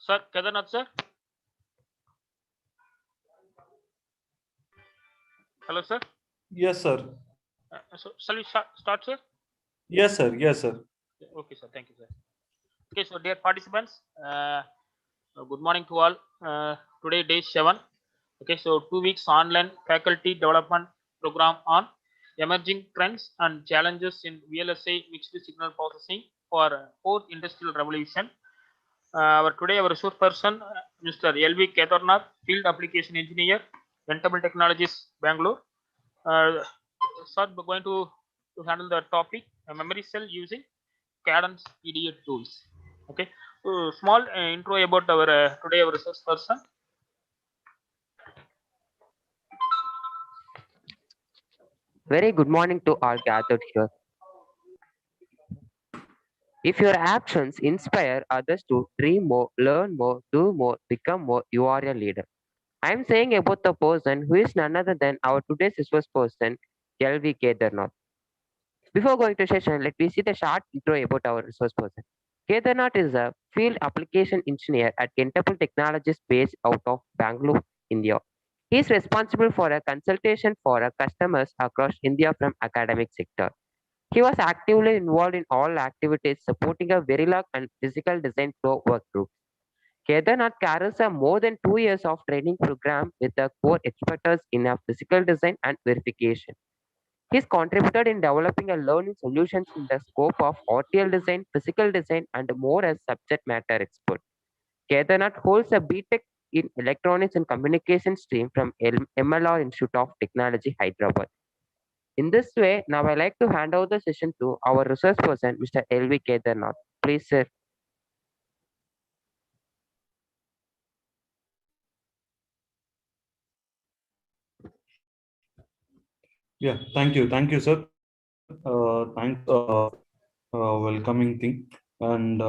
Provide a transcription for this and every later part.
Sir, Kedarnath sir. Hello sir. Yes, sir. So shall we start sir? Yes, sir. Yes, sir. Okay sir, thank you sir. Okay, so dear participants, good morning to all. Today day 7. Okay, so 2 weeks online faculty development program on emerging trends and challenges in VLSI mixed signal processing for fourth industrial revolution. Our resource person, Mr. L.V. Kedarnath, Field Application Engineer, Rentable Technologies, Bangalore. Uh, Sir, we're going to handle the topic memory cell using Cadence EDA tools. Okay, so small intro about our today our resource person. Very good morning to all gathered here. If your actions inspire others to dream more, learn more, do more, become more, you are a leader. I am saying about the person who is none other than our today's resource person, L.V. Kedarnath. Before going to session, let me see the short intro about our resource person. Kedarnath is a field application engineer at Rentable Technologies based out of Bangalore, India. He is responsible for a consultation for our customers across India from academic sector. He was actively involved in all activities supporting a Verilog and physical design flow work group. Kedarnath carries a more than 2 years of training program with the core expertise in a physical design and verification. He's contributed in developing a learning solutions in the scope of RTL design, physical design, and more as subject matter expert. Kedarnath holds a BTech in Electronics and Communication stream from MLR Institute of Technology, Hyderabad. In this way, now I like to hand over the session to our resource person, Mr. L.V. Kedarnath. Please, sir. Yeah. Thank you, sir. Thanks welcoming thing. And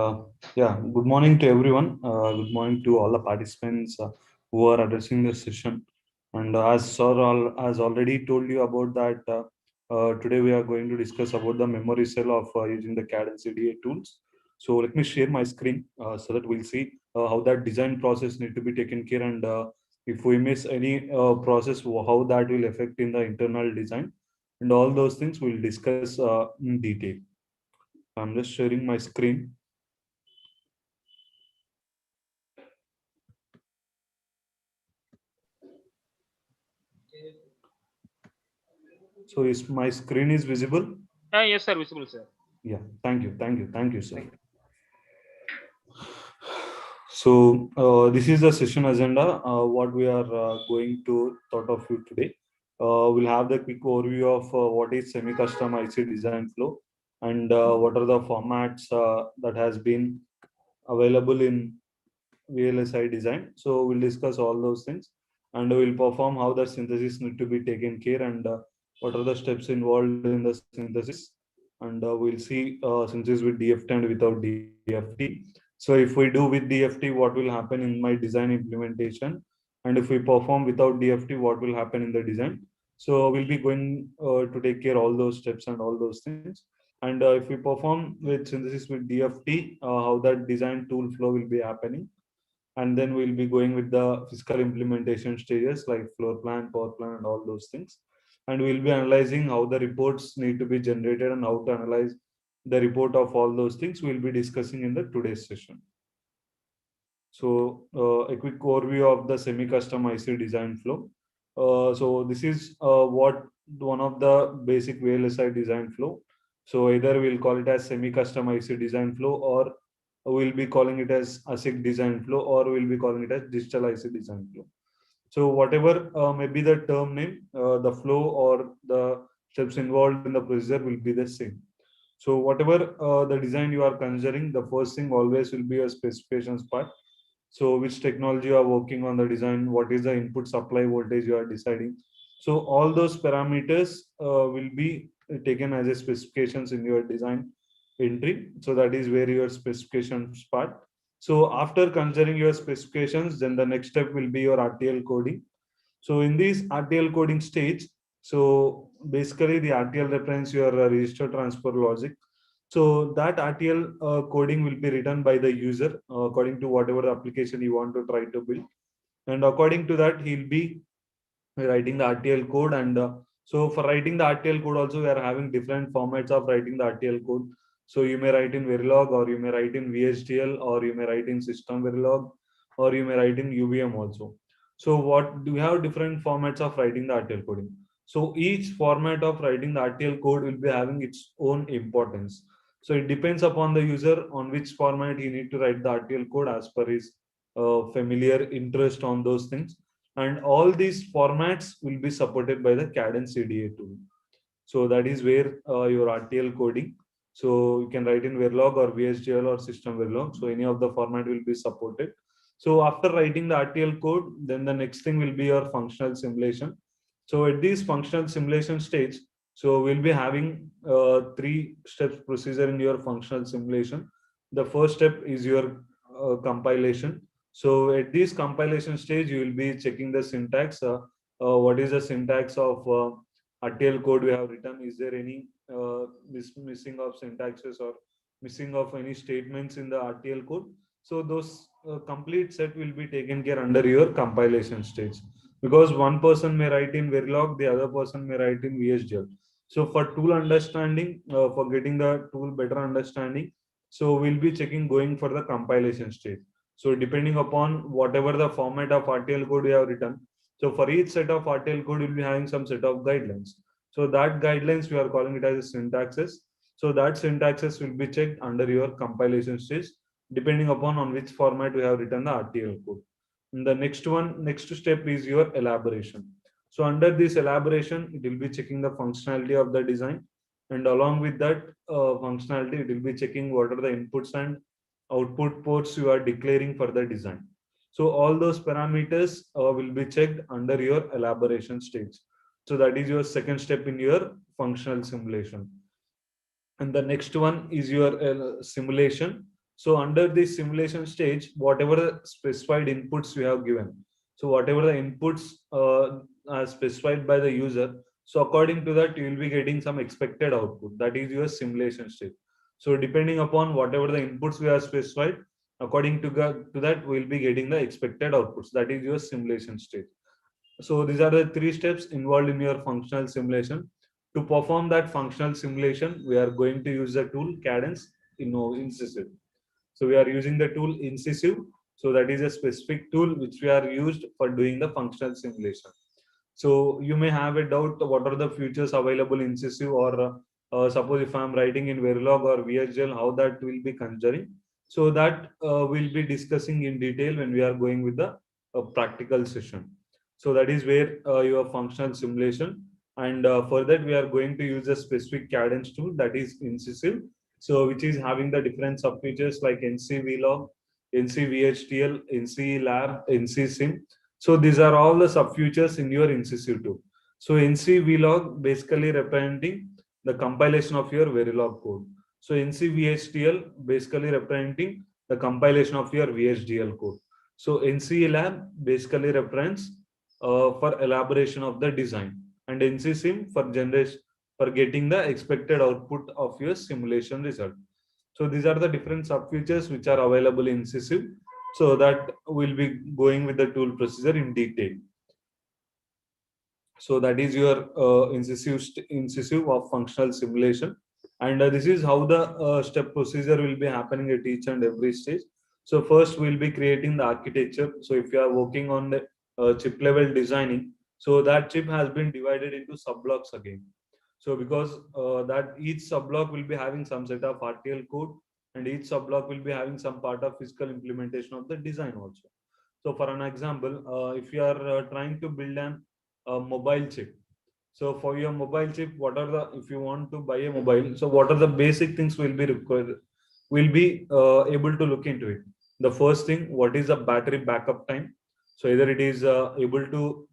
yeah, good morning to everyone. Good morning to all the participants who are addressing this session. And as sir has already told you about that, today we are going to discuss about the memory cell of using the CAD and CDA tools. So let me share my screen so that we'll see how that design process need to be taken care, and if we miss any process, how that will affect in the internal design, and all those things we'll discuss in detail. I'm just sharing my screen. So is my screen is visible? Yes sir, visible sir. Yeah, thank you, sir. So this is the session agenda. What we are going to thought of you today. We'll have the quick overview of what is semi-custom IC design flow, and what are the formats that has been available in VLSI design. So we'll discuss all those things, and we'll perform how the synthesis need to be taken care, and what are the steps involved in the synthesis. And we'll see synthesis with DFT and without DFT. So if we do with DFT, what will happen in my design implementation? And if we perform without DFT, what will happen in the design? So we'll be going to take care all those steps and all those things. And if we perform with synthesis with DFT, how that design tool flow will be happening. And then we'll be going with the physical implementation stages like floor plan, power plan, and all those things. And we'll be analyzing how the reports need to be generated and how to analyze the report of all those things we'll be discussing in the today's session. So a quick overview of the semi-custom IC design flow. So this is what one of the basic VLSI design flow. So either we'll call it as semi-custom IC design flow, or we'll be calling it as ASIC design flow, or we'll be calling it as digital IC design flow. So whatever may be the term name, the flow or the steps involved in the procedure will be the same. So whatever the design you are considering, the first thing always will be a specifications part. So which technology you are working on the design, what is the input supply voltage you are deciding. So all those parameters will be taken as a specifications in your design entry. So that is where your specifications part. So after considering your specifications, then the next step will be your RTL coding. So in this RTL coding stage, so basically the RTL represents your register transfer logic. So that RTL coding will be written by the user according to whatever the application you want to try to build. And according to that, he'll be writing the RTL code. And so for writing the RTL code also, we are having different formats of writing the RTL code. So you may write in Verilog, or you may write in VHDL, or you may write in System Verilog, or you may write in UVM also. So what do we have different formats of writing the RTL coding? So each format of writing the RTL code will be having its own importance. So it depends upon the user on which format he need to write the RTL code as per his familiar interest on those things. And all these formats will be supported by the Cadence CDA tool. So that is where your RTL coding. So you can write in Verilog or VHDL or System Verilog. So any of the format will be supported. So after writing the RTL code, then the next thing will be your functional simulation. So at this functional simulation stage, so we'll be having three steps procedure in your functional simulation. The first step is your compilation. So at this compilation stage, you will be checking the syntax. What is the syntax of RTL code we have written? Is there any missing of syntaxes or missing of any statements in the RTL code? So those complete set will be taken care under your compilation stage, because one person may write in Verilog, the other person may write in VHDL. So for tool understanding, for getting the tool better understanding, so we'll be checking going for the compilation stage. So depending upon whatever the format of RTL code you have written, so for each set of RTL code, you'll be having some set of guidelines. So that guidelines, we are calling it as syntaxes. So that syntaxes will be checked under your compilation stage, depending upon on which format we have written the RTL code. And the next step is your elaboration. So under this elaboration, it will be checking the functionality of the design. And along with that functionality, it will be checking what are the inputs and output ports you are declaring for the design. So all those parameters will be checked under your elaboration stage. So that is your second step in your functional simulation. And the next one is your simulation. So under this simulation stage, whatever the specified inputs you have given, so whatever the inputs are specified by the user, so according to that, you will be getting some expected output. That is your simulation stage. So depending upon whatever the inputs we have specified, according to that, we will be getting the expected outputs. That is your simulation stage. So these are the three steps involved in your functional simulation. To perform that functional simulation, we are going to use the tool Cadence Incisive. So we are using the tool Incisive. So that is a specific tool which we are used for doing the functional simulation. So you may have a doubt what are the features available in Incisive, or suppose if I'm writing in Verilog or VHDL, how that will be considering. So that we'll be discussing in detail when we are going with the practical session. So that is where your functional simulation. And for that, we are going to use a specific Cadence tool, that is Incisive. So which is having the different sub features like NC VLOG, NC VHDL, NC Lab, NC Sim. So these are all the sub features in your Incisive tool. So NC VLOG basically representing the compilation of your Verilog code. So NC VHDL basically representing the compilation of your VHDL code. So NC Lab basically represents for elaboration of the design, and NC Sim for generation, for getting the expected output of your simulation result. So these are the different sub features which are available in Incisive. So that will be going with the tool procedure in detail. So that is your incisive of functional simulation. And this is how the step procedure will be happening at each and every stage. So first we'll be creating the architecture. So if you are working on the chip level designing, so that chip has been divided into sub blocks again. So because that each sub block will be having some set of RTL code, and each sub block will be having some part of physical implementation of the design also. So for an example, if you are trying to build an mobile chip. So for your mobile chip, what are the, if you want to buy a mobile, so what are the basic things will be required? We'll be able to look into it. The first thing, what is the battery backup time? So either it is able to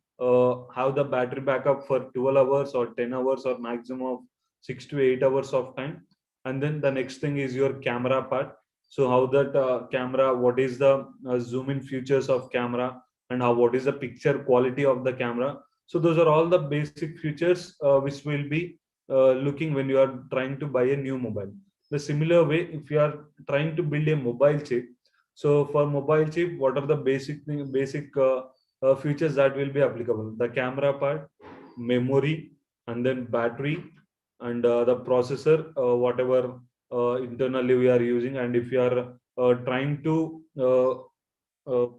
have the battery backup for 12 hours or 10 hours or maximum of 6 to 8 hours of time. And then the next thing is your camera part. So how that camera, what is the zoom in features of camera, and how what is the picture quality of the camera. So those are all the basic features which will be looking when you are trying to buy a new mobile. The similar way, if you are trying to build a mobile chip, so for mobile chip, what are the basic features that will be applicable? The camera part, memory, and then battery, and the processor, whatever internally we are using, and if you are trying to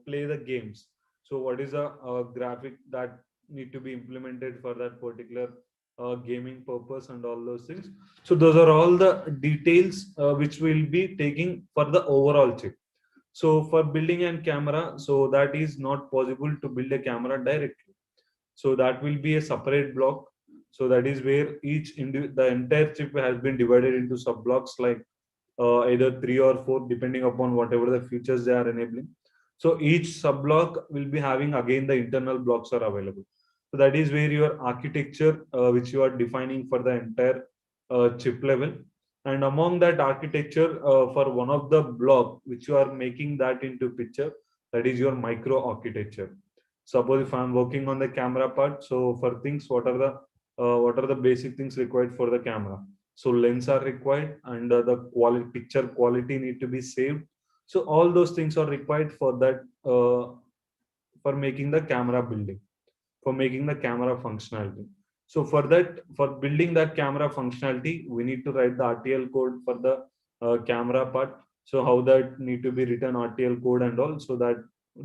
play the games, so what is the graphic that need to be implemented for that particular gaming purpose and all those things. So those are all the details which we'll be taking for the overall chip. So for building a camera, so that is not possible to build a camera directly. So that will be a separate block. So that is where the entire chip has been divided into sub blocks, like either 3 or 4, depending upon whatever the features they are enabling. So each sub block will be having again the internal blocks are available. So that is where your architecture, which you are defining for the entire chip level. And among that architecture, for one of the block which you are making that into picture, that is your micro architecture. Suppose if I'm working on the camera part, so for things, what are the basic things required for the camera? So lens are required, and the quality picture quality need to be saved. So all those things are required for that, for making the camera building, for making the camera functionality. So for that, for building that camera functionality, we need to write the RTL code for the camera part. So how that need to be written RTL code and all, so that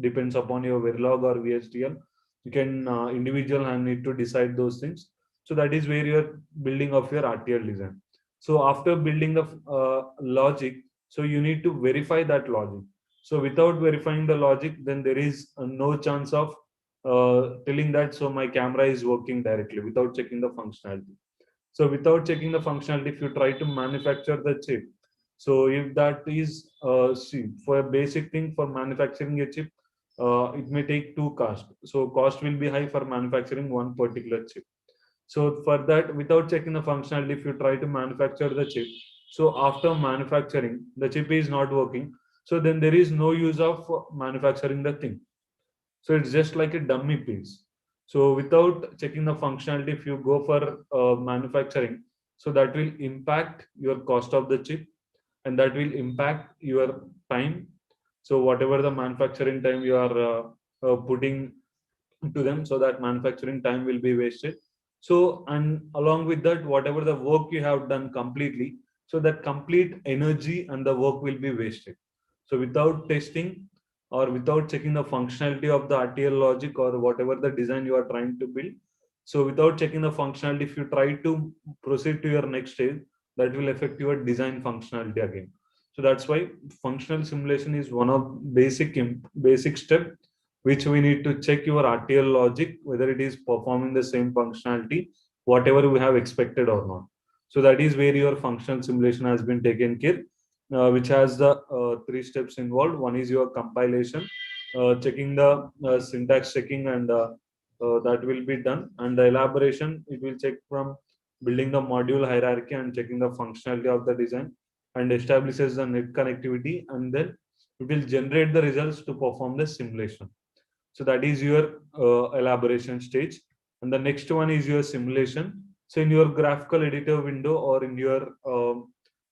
depends upon your Verilog or VSTL. You can individual and need to decide those things. So that is where you're building of your RTL design. So after building the logic, so you need to verify that logic. So without verifying the logic, then there is no chance of telling that so my camera is working directly without checking the functionality. So without checking the functionality, if you try to manufacture the chip, so if that is see, for a basic thing for manufacturing a chip, it may take two cost. So cost will be high for manufacturing one particular chip. So for that, without checking the functionality, if you try to manufacture the chip, so after manufacturing, the chip is not working. So then there is no use of manufacturing the thing. So it's just like a dummy piece. So without checking the functionality, if you go for manufacturing, so that will impact your cost of the chip, and that will impact your time. So whatever the manufacturing time you are putting to them, so that manufacturing time will be wasted. So, and along with that, whatever the work you have done completely, so that complete energy and the work will be wasted. So without testing or without checking the functionality of the RTL logic or whatever the design you are trying to build, so without checking the functionality, if you try to proceed to your next stage, that will affect your design functionality again. So that's why functional simulation is one of basic step which we need to check your RTL logic, whether it is performing the same functionality, whatever we have expected or not. So that is where your functional simulation has been taken care, which has the 3 steps involved. One is your compilation, checking the syntax checking, and that will be done. And the elaboration, it will check from building the module hierarchy and checking the functionality of the design, and establishes the net connectivity, and then it will generate the results to perform the simulation. So that is your elaboration stage. And the next one is your simulation. So in your graphical editor window or in your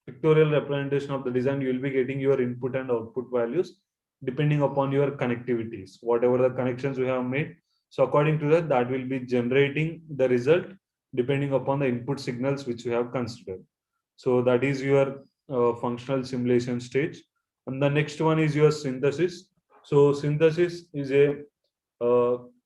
pictorial representation of the design, you will be getting your input and output values depending upon your connectivities, whatever the connections we have made. So according to that, that will be generating the result depending upon the input signals which you have considered. So that is your functional simulation stage. And the next one is your synthesis. So synthesis is a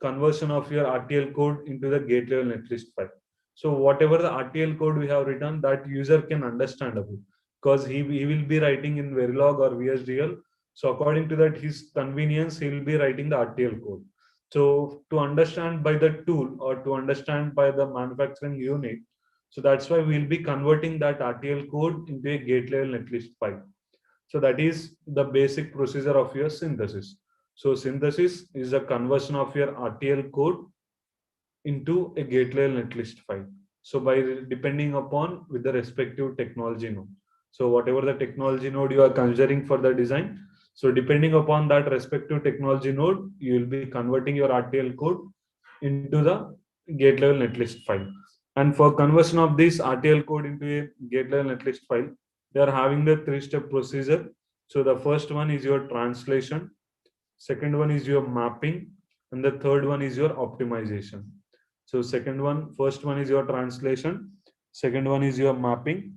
conversion of your RTL code into the gate level netlist file. So whatever the RTL code we have written, that user can understand about, because he will be writing in Verilog or VSDL. So according to that, his convenience, he will be writing the RTL code. So to understand by the tool or to understand by the manufacturing unit, so that's why we'll be converting that RTL code into a gate level netlist file. So that is the basic procedure of your synthesis. So synthesis is a conversion of your RTL code into a gate level netlist file. So by depending upon with the respective technology node. So whatever the technology node you are considering for the design, so depending upon that respective technology node, you will be converting your RTL code into the gate level netlist file. And for conversion of this RTL code into a gate level netlist file, We are having the three-step procedure. So the first one is your translation, second one is your mapping, and the third one is your optimization. So first one is your translation, second one is your mapping,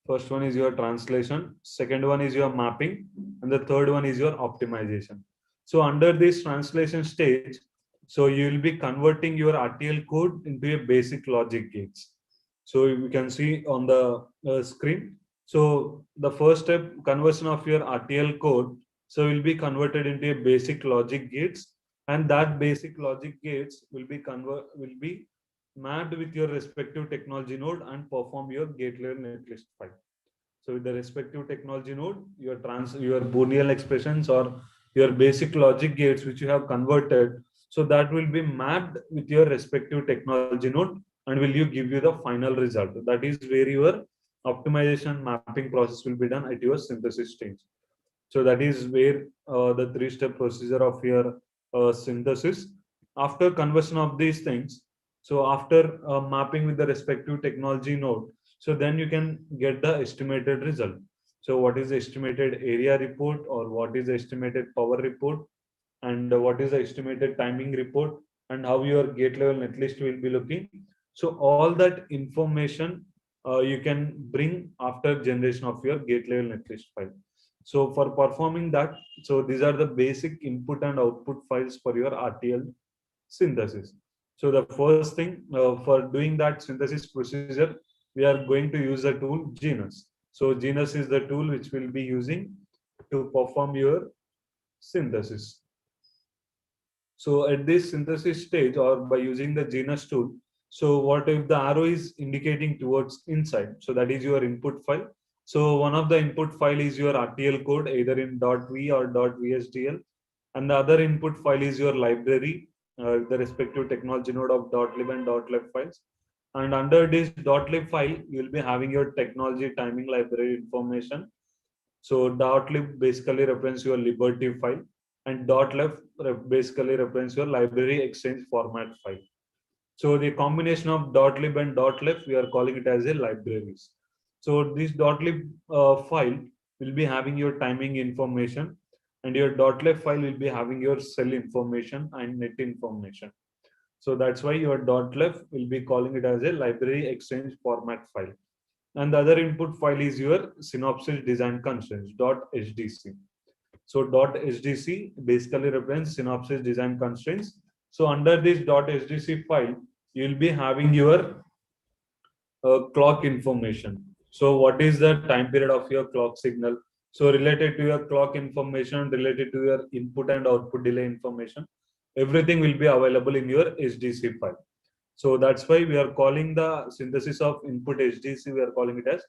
first one is your translation, second one is your mapping, and the third one is your optimization. So under this translation stage, so you will be converting your RTL code into a basic logic gates. So you can see on the screen. So the first step, conversion of your RTL code, so will be converted into a basic logic gates, and that basic logic gates will be mapped with your respective technology node and perform your gate level netlist file. So with the respective technology node, your Boolean expressions or your basic logic gates which you have converted, so that will be mapped with your respective technology node and will you give you the final result. That is where your optimization mapping process will be done at your synthesis stage. So that is where the three-step procedure of your synthesis. After conversion of these things, so after mapping with the respective technology node, so then you can get the estimated result. So what is the estimated area report, or what is the estimated power report, and what is the estimated timing report, and how your gate level netlist will be looking. So all that information you can bring after generation of your gate level netlist file. So for performing that, so these are the basic input and output files for your RTL synthesis. So the first thing for doing that synthesis procedure, we are going to use the tool Genus. So Genus is the tool which we'll be using to perform your synthesis. So at this synthesis stage, or by using the Genus tool, so what if the arrow is indicating towards inside? So that is your input file. So one of the input file is your RTL code, either in .v or .vsdl, and the other input file is your library, the respective technology node of .lib and .lib files. And under this .lib file, you will be having your technology timing library information. So .lib basically represents your liberty file, and .left basically represents your library exchange format file. So the combination of .lib and .left, we are calling it as a libraries. So this .lib file will be having your timing information, and your .left file will be having your cell information and net information. So that's why your .left will be calling it as a library exchange format file. And the other input file is your synopsis design constraints .hdc. So .hdc basically represents synopsis design constraints. So under this .hdc file, you will be having your clock information. So what is the time period of your clock signal? So related to your clock information, related to your input and output delay information, everything will be available in your HDC file. So that's why we are calling the synthesis of input HDC, we are calling it as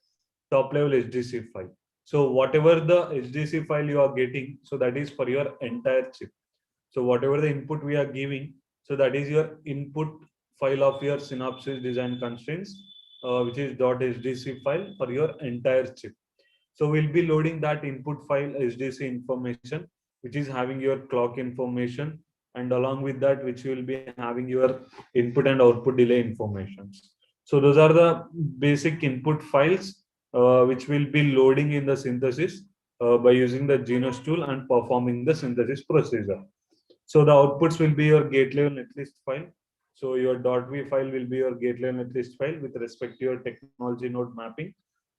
top level HDC file. So whatever the HDC file you are getting, so that is for your entire chip. So whatever the input we are giving, so that is your input file of your synopsis design constraints, which is .hdc file for your entire chip. So we'll be loading that input file HDC information, which is having your clock information, and along with that, which will be having your input and output delay information. So those are the basic input files which will be loading in the synthesis by using the Genus tool and performing the synthesis procedure. So the outputs will be your gate level netlist file. So your .v file will be your gate level netlist file with respect to your technology node mapping.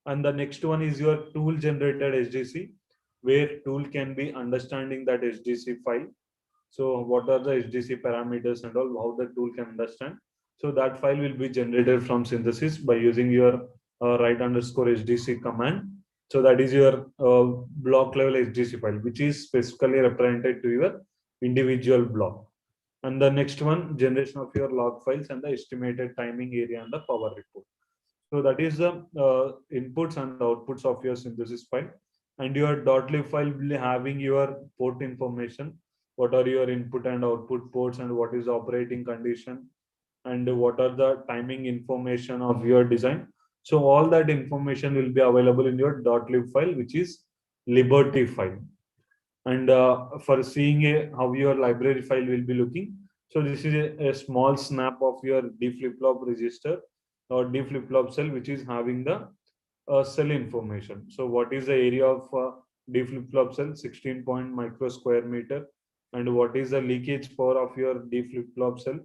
And the next one is your tool generated HDC, where tool can be understanding that HDC file. So what are the HDC parameters and all, how the tool can understand. So that file will be generated from synthesis by using your write underscore HDC command. So that is your block level HDC file, which is specifically represented to your individual block. And the next one, generation of your log files and the estimated timing area and the power report. So that is the inputs and outputs of your synthesis file. And your .lib file will be having your port information. What are your input and output ports, and what is the operating condition, and what are the timing information of your design. So all that information will be available in your .lib file, which is liberty file. And for seeing how your library file will be looking, so this is a small snap of your D flip-flop register or D flip-flop cell, which is having the cell information. So what is the area of D flip-flop cell? 16 point micro square meter. And what is the leakage power of your D flip-flop cell?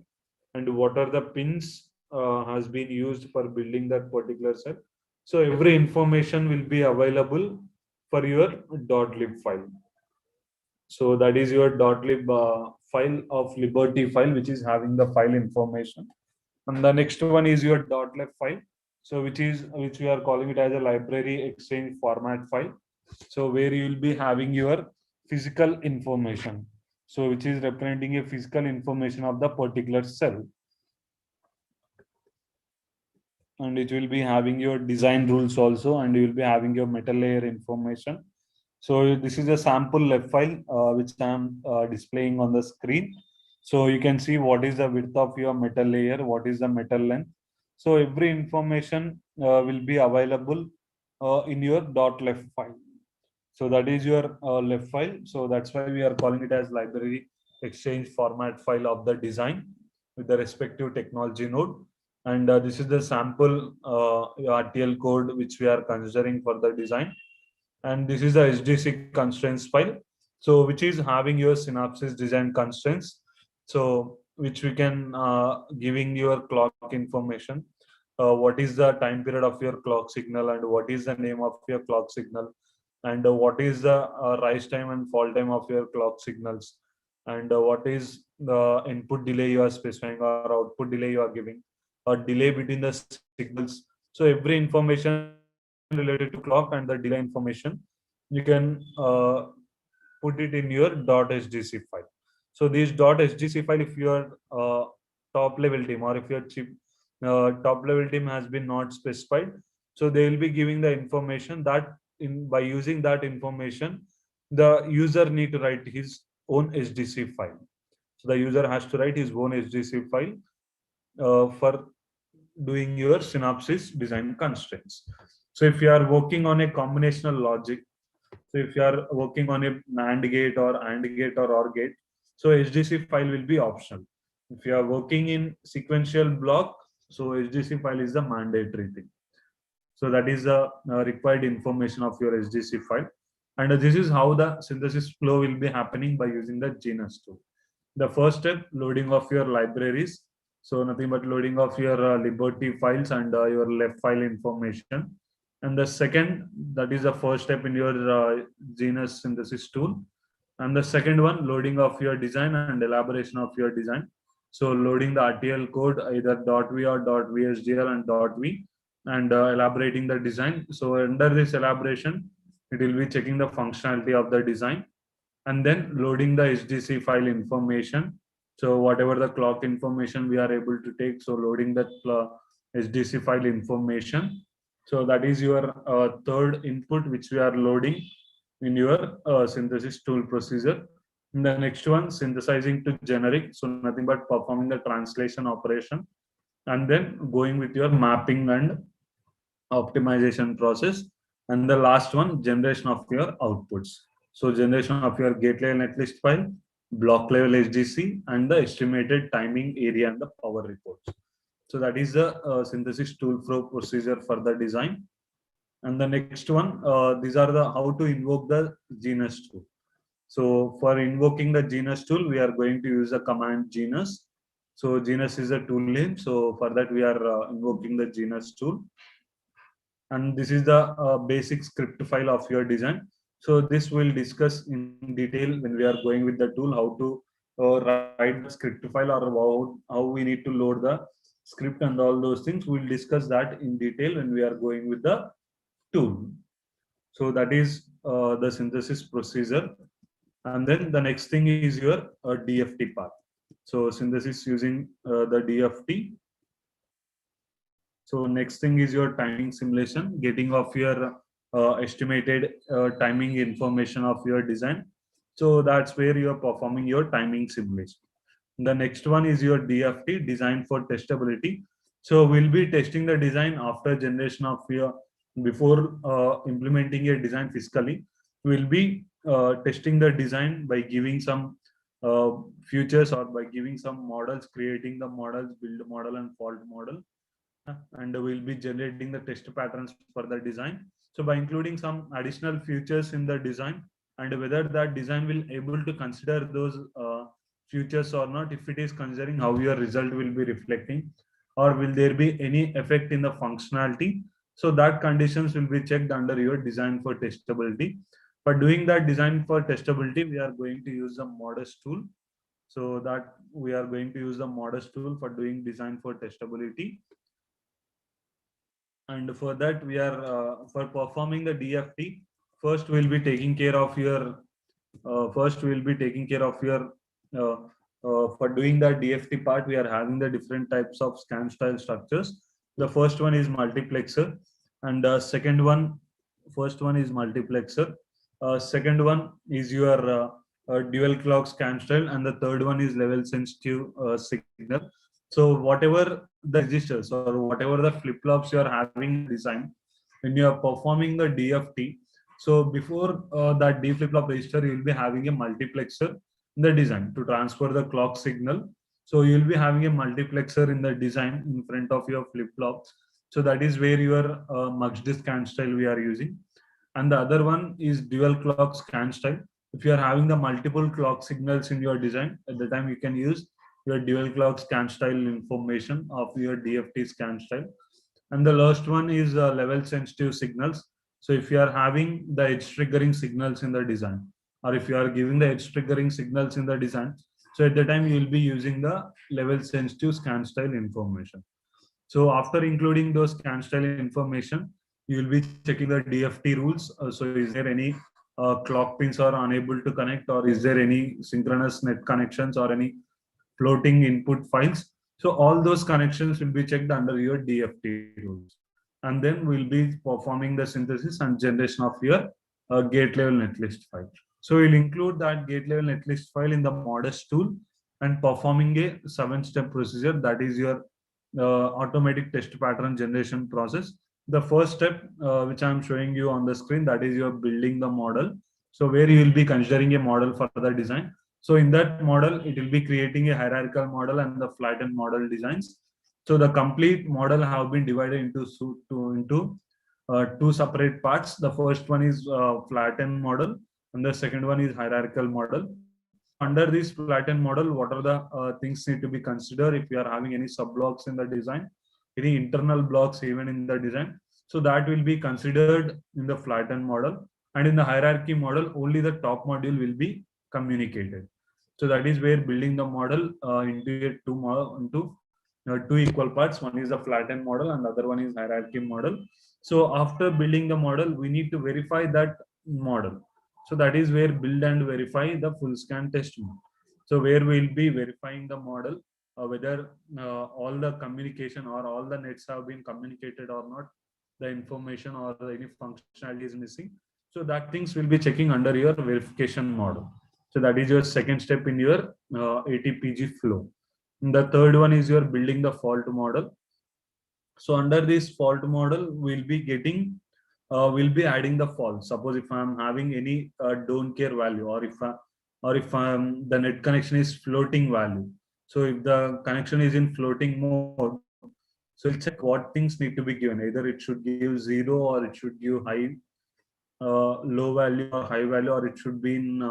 And what are the pins has been used for building that particular cell? So every information will be available for your .lib file. So that is your .lib file of Liberty file, which is having the file information. And the next one is your .lib file. So which we are calling it as a library exchange format file. So where you will be having your physical information. So which is representing a physical information of the particular cell. And it will be having your design rules also, and you will be having your metal layer information. So this is a sample left file which I'm displaying on the screen. So you can see what is the width of your metal layer, what is the metal length. So every information will be available in your .left file. So that is your left file. So that's why we are calling it as library exchange format file of the design with the respective technology node. And this is the sample RTL code which we are considering for the design. And this is the SDC constraints file. So which is having your synopsis design constraints. So which we can giving your clock information. What is the time period of your clock signal and what is the name of your clock signal, and what is the rise time and fall time of your clock signals, and what is the input delay you are specifying or output delay you are giving, or delay between the signals. So every information related to clock and the delay information, you can put it in your .sgc file. So this .sgc file, if your top level team or if your chip top level team has been not specified, so they will be giving the information that in by using that information, the user need to write his own SDC file. So the user has to write his own SDC file for doing your synopsis design constraints. So if you are working on a combinational logic, so if you are working on a NAND gate or AND gate or OR gate, so SDC file will be optional. If you are working in sequential block, so SDC file is the mandatory thing. So that is the required information of your SDC file. And this is how the synthesis flow will be happening by using the Genus tool. The first step, loading of your libraries. So nothing but loading of your Liberty files and your left file information. And the second, that is the first step in your Genus synthesis tool. And the second one, loading of your design and elaboration of your design. So loading the RTL code, either .v or .vsdl and .v, and elaborating the design. So under this elaboration, it will be checking the functionality of the design, and then loading the SDC file information. So whatever the clock information we are able to take, so loading that SDC file information. So that is your third input which we are loading in your synthesis tool procedure. And the next one, synthesizing to generic. So nothing but performing the translation operation, and then going with your mapping and optimization process. And the last one, generation of your outputs. So generation of your gate level netlist file, block level SDC, and the estimated timing area and the power reports. So that is the synthesis tool flow procedure for the design. And the next one, these are the how to invoke the Genus tool. So for invoking the Genus tool, we are going to use the command Genus. So Genus is a tool name. So for that, we are invoking the Genus tool. And this is the basic script file of your design. So this will discuss in detail when we are going with the tool, how to write the script file, or how we need to load the script and all those things. We'll discuss that in detail when we are going with the tool. So that is the synthesis procedure. And then the next thing is your DFT part. So synthesis using the DFT. So next thing is your timing simulation, getting of your estimated timing information of your design. So that's where you are performing your timing simulation. The next one is your DFT, design for testability. So we'll be testing the design after generation of your, before implementing your design physically. We'll be testing the design by giving some futures or by giving some models, creating the models, build model and fault model. and we'll be generating the test patterns for the design. So by including some additional features in the design, and whether that design will able to consider those features or not, if it is considering, how your result will be reflecting, or will there be any effect in the functionality. So that conditions will be checked under your design for testability. For doing that design for testability, we are going to use a modest tool. So that we are going to use the modest tool for doing design for testability. And for that, we are for performing the DFT, first we'll be taking care of your uh, for doing the DFT part, we are having the different types of scan style structures. The first one is multiplexer, and second one, first one is multiplexer. Second one is your dual clock scan style, and the third one is level sensitive signal. So whatever the registers or whatever the flip flops you are having in the design, when you are performing the DFT, so before that D flip flop register, you will be having a multiplexer in the design to transfer the clock signal. So you will be having a multiplexer in the design in front of your flip flop. So that is where your mux scan style we are using. And the other one is dual clock scan style. If you are having the multiple clock signals in your design, at the time you can use your dual clock scan style information of your DFT scan style. And the last one is level sensitive signals. So if you are having the edge triggering signals in the design, or if you are giving the edge triggering signals in the design, so at the time you will be using the level sensitive scan style information. So after including those scan style information, you will be checking the DFT rules. So is there any clock pins are unable to connect, or is there any synchronous net connections or any floating input files? So all those connections will be checked under your DFT rules. And then we'll be performing the synthesis and generation of your gate level netlist file. So we'll include that gate level netlist file in the modest tool and performing a 7-step procedure, that is your automatic test pattern generation process. The first step, which I'm showing you on the screen, that is you're building the model. So where you will be considering a model for the design. So in that model, it will be creating a hierarchical model and the flattened model designs. So the complete model have been divided into two separate parts. The first one is flattened model, and the second one is hierarchical model. So under this flattened model, what are the things need to be considered if you are having any sub blocks in the design, any internal blocks even in the design. So that will be considered in the flattened model, and in the hierarchy model, only the top module will be communicated. So that is where building the model into two equal parts. One is the flattened model and the other one is hierarchy model. So after building the model, we need to verify that model. So that is where build and verify the full scan test mode. So where we'll be verifying the model, whether all the communication or all the nets have been communicated or not, the information or any functionality is missing. So that things will be checking under your verification model. So that is your second step in your ATPG flow. And the third one is you're building the fault model. So under this fault model, we'll be adding the fault. Suppose if I'm having any don't care value, or if the net connection is floating value. So if the connection is in floating mode, so we'll check what things need to be given. Either it should give 0, or it should give low value or high value, or it should be in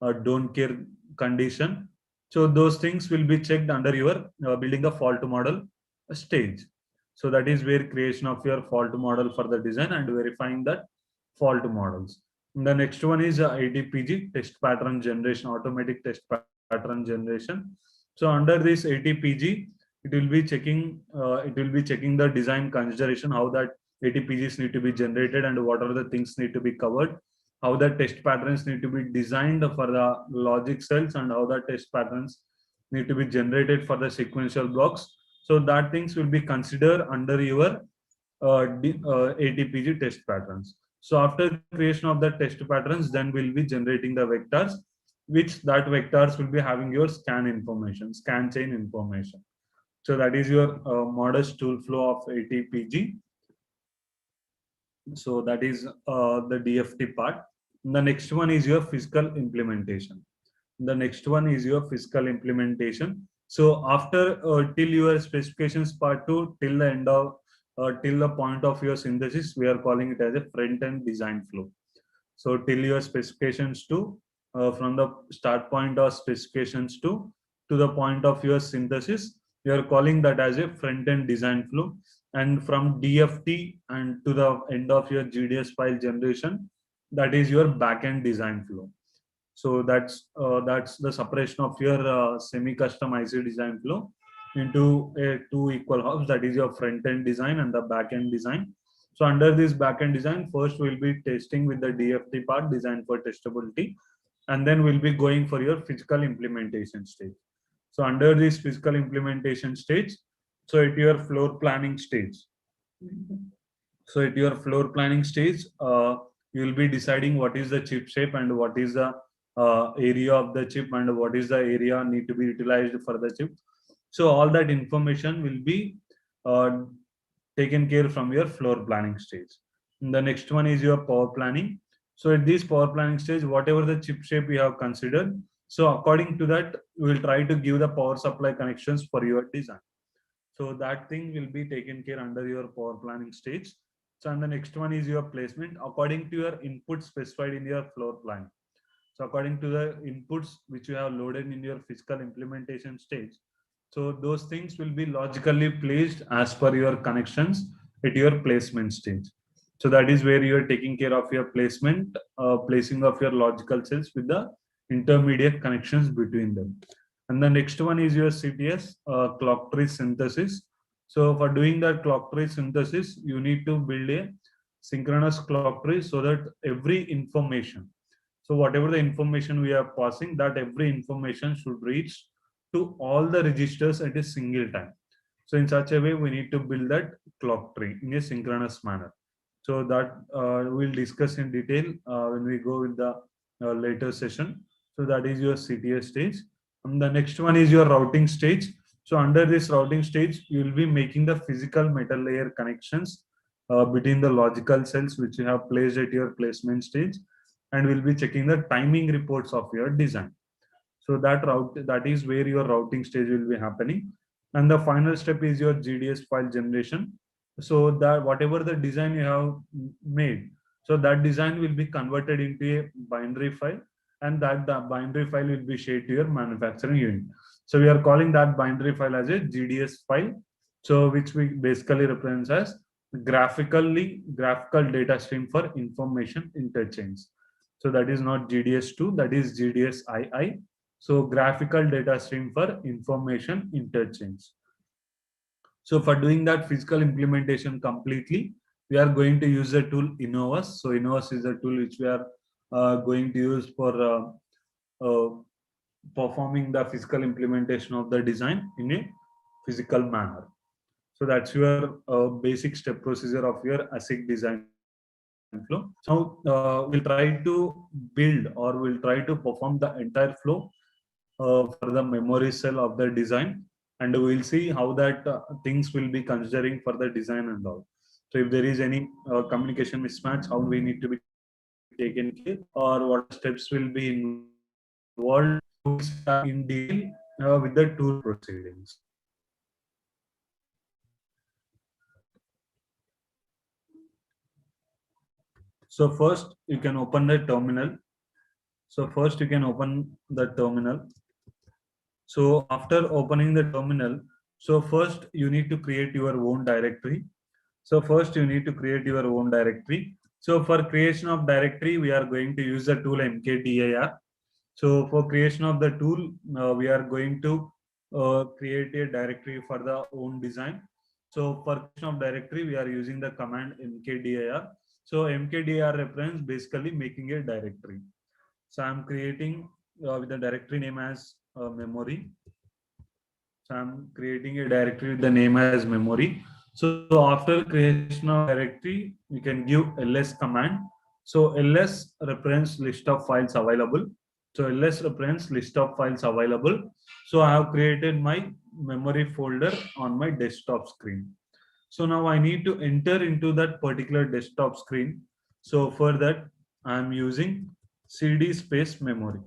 a don't care condition. So those things will be checked under your building the fault model stage. So that is where creation of your fault model for the design and verifying that fault models. And the next one is ATPG, test pattern generation, automatic test pattern generation. So under this ATPG, it will be checking the design consideration, how that ATPGs need to be generated and what are the things need to be covered, how the test patterns need to be designed for the logic cells, and how the test patterns need to be generated for the sequential blocks. So that things will be considered under your ATPG test patterns. So after creation of the test patterns, then we'll be generating the vectors, which that vectors will be having your scan information, scan chain information. So that is your modest tool flow of ATPG. So that is the DFT part. The next one is your physical implementation. The next one is your physical implementation. So after till your specifications part 2 till the end of till the point of your synthesis, we are calling it as a front end design flow. So till your specifications from the start point of specifications to the point of your synthesis, we are calling that as a front end design flow. And from DFT and to the end of your GDS file generation, that is your back end design flow. So that's the separation of your semi-custom IC design flow into two equal halves. That is your front end design and the back end design. So under this back end design, first we'll be testing with the DFT part, design for testability, and then we'll be going for your physical implementation stage. So under this physical implementation stage, so at your floor planning stage, so at your floor planning stage, you will be deciding what is the chip shape and what is the area of the chip and what is the area need to be utilized for the chip. So all that information will be uh, taken care from your floor planning stage. And the next one is your power planning. So at this power planning stage, whatever the chip shape we have considered, so according to that, we will try to give the power supply connections for your design. So that thing will be taken care under your power planning stage. So and the next one is your placement according to your input specified in your floor plan. So according to the inputs which you have loaded in your physical implementation stage, so those things will be logically placed as per your connections at your placement stage. So that is where you are taking care of your placement, placing of your logical cells with the intermediate connections between them. And the next one is your CTS, clock tree synthesis. So for doing that clock tree synthesis, you need to build a synchronous clock tree so that every information, so whatever the information we are passing, that every information should reach to all the registers at a single time. So in such a way, we need to build that clock tree in a synchronous manner. So that we'll discuss in detail when we go with the later session. So that is your CTS stage. And the next one is your routing stage. So under this routing stage, you will be making the physical metal layer connections between the logical cells which you have placed at your placement stage, and we'll be checking the timing reports of your design. So that is where your routing stage will be happening. And the final step is your GDS file generation. So that whatever the design you have made, so that design will be converted into a binary file, and that the binary file will be shared to your manufacturing unit. So we are calling that binary file as a GDS file. So which we basically represents as graphical data stream for information interchange. So that is not GDS2, that is GDSII. So graphical data stream for information interchange. So for doing that physical implementation completely, we are going to use the tool Innovus. So Innovus is a tool which we are going to use for performing the physical implementation of the design in a physical manner. So that's your basic step procedure of your ASIC design flow. So now we'll try to build or we'll try to perform the entire flow for the memory cell of the design, and we'll see how that things will be considering for the design and all. So if there is any communication mismatch, how we need to be taken care, or what are the steps will be involved. So we'll start in detail with the tool proceedings. So first you can open the terminal. So first you can open the terminal. So after opening the terminal, so first you need to create your own directory. So first you need to create your own directory. So for creation of directory, we are going to use the tool mkdir. So for creation of the tool, we are going to create a directory for the own design. So for creation of directory, we are using the command mkdir. So mkdir reference basically making a directory. So I'm creating with the directory name as memory. So I'm creating a directory with the name as memory. So after creation of directory, you can give ls command. So ls reference list of files available. So ls reference list of files available. So I have created my memory folder on my desktop screen. So now I need to enter into that particular desktop screen. So for that, I'm using cd space memory.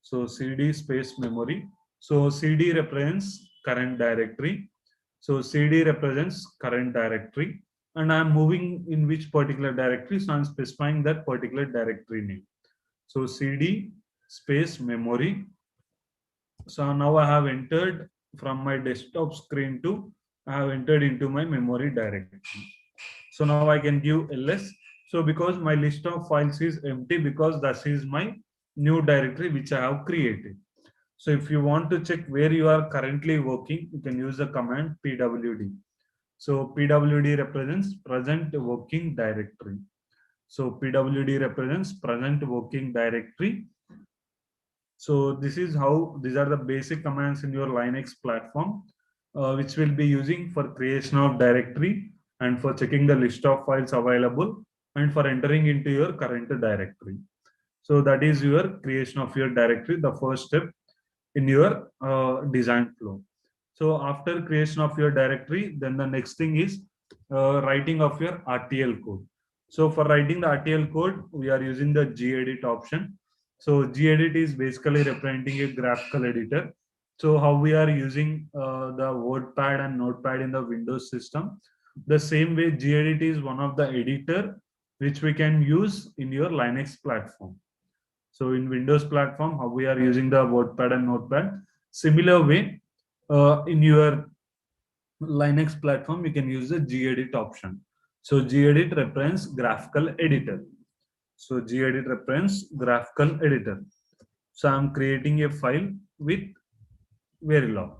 So cd space memory. So CD represents current directory. So CD represents current directory, and I'm moving in which particular directory. So I'm specifying that particular directory name. So CD space memory. So now I have entered from my desktop screen to I have entered into my memory directory. So now I can give ls. So because my list of files is empty, because that is my new directory which I have created. So if you want to check where you are currently working, you can use the command pwd. So pwd represents present working directory. So pwd represents present working directory. So this is how, these are the basic commands in your Linux platform, which will be using for creation of directory and for checking the list of files available and for entering into your current directory. So that is your creation of your directory, the first step in your design flow. So after creation of your directory, then the next thing is writing of your RTL code. So for writing the RTL code, we are using the gedit option. So gedit is basically representing a graphical editor. So how we are using the WordPad and Notepad in the Windows system, the same way gedit is one of the editor which we can use in your Linux platform. So in Windows platform, how we are using the WordPad and Notepad, similar way in your Linux platform, you can use the gedit option. So gedit represents graphical editor. So gedit represents graphical editor. So I'm creating a file with Verilog.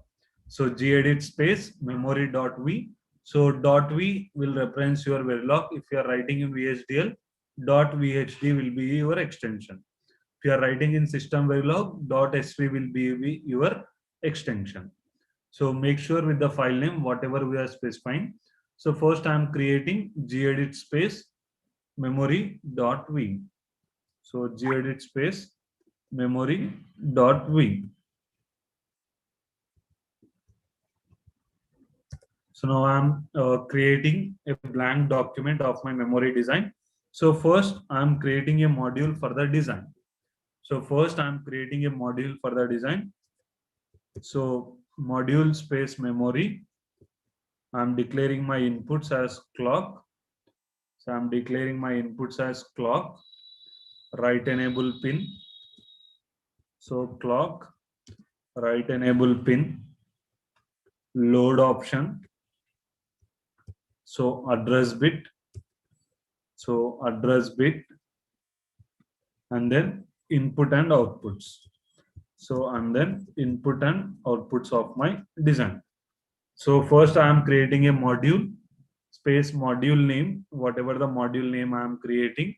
So gedit space memory.v. So .v will reference your Verilog. If you are writing in VHDL, .vhd will be your extension. If you are writing in system Verilog, .sv will be your extension. So make sure with the file name, whatever we are specifying. So first I am creating gedit space memory.v. So gedit space memory.v. So now I'm creating a blank document of my memory design. So first I'm creating a module for the design. So first I'm creating a module for the design. So module space memory. I'm declaring my inputs as clock. So I'm declaring my inputs as clock, write enable pin. So clock, write enable pin, load option. So address bit. So address bit, and then input and outputs. So and then input and outputs of my design. So first I am creating a module, space module name, whatever the module name I am creating.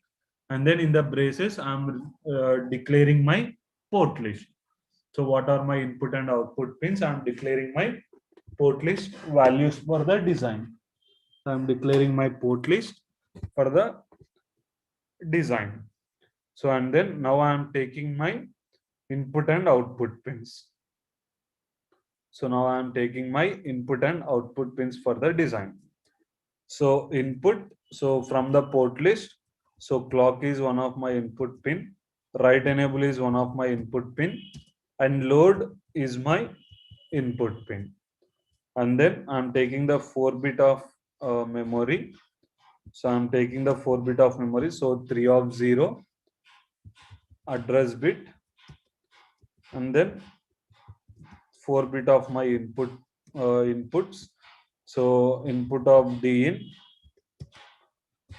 And then in the braces, I'm declaring my port list. So what are my input and output pins? I'm declaring my port list values for the design. I'm declaring my port list for the design. So and then now I'm taking my input and output pins. So now I'm taking my input and output pins for the design. So input, so from the port list, so clock is one of my input pin, write enable is one of my input pin, and load is my input pin. And then I'm taking the 4-bit of memory. So I'm taking the 4-bit of memory. So 3 of 0, address bit, and then 4-bit of my inputs. So input of D in,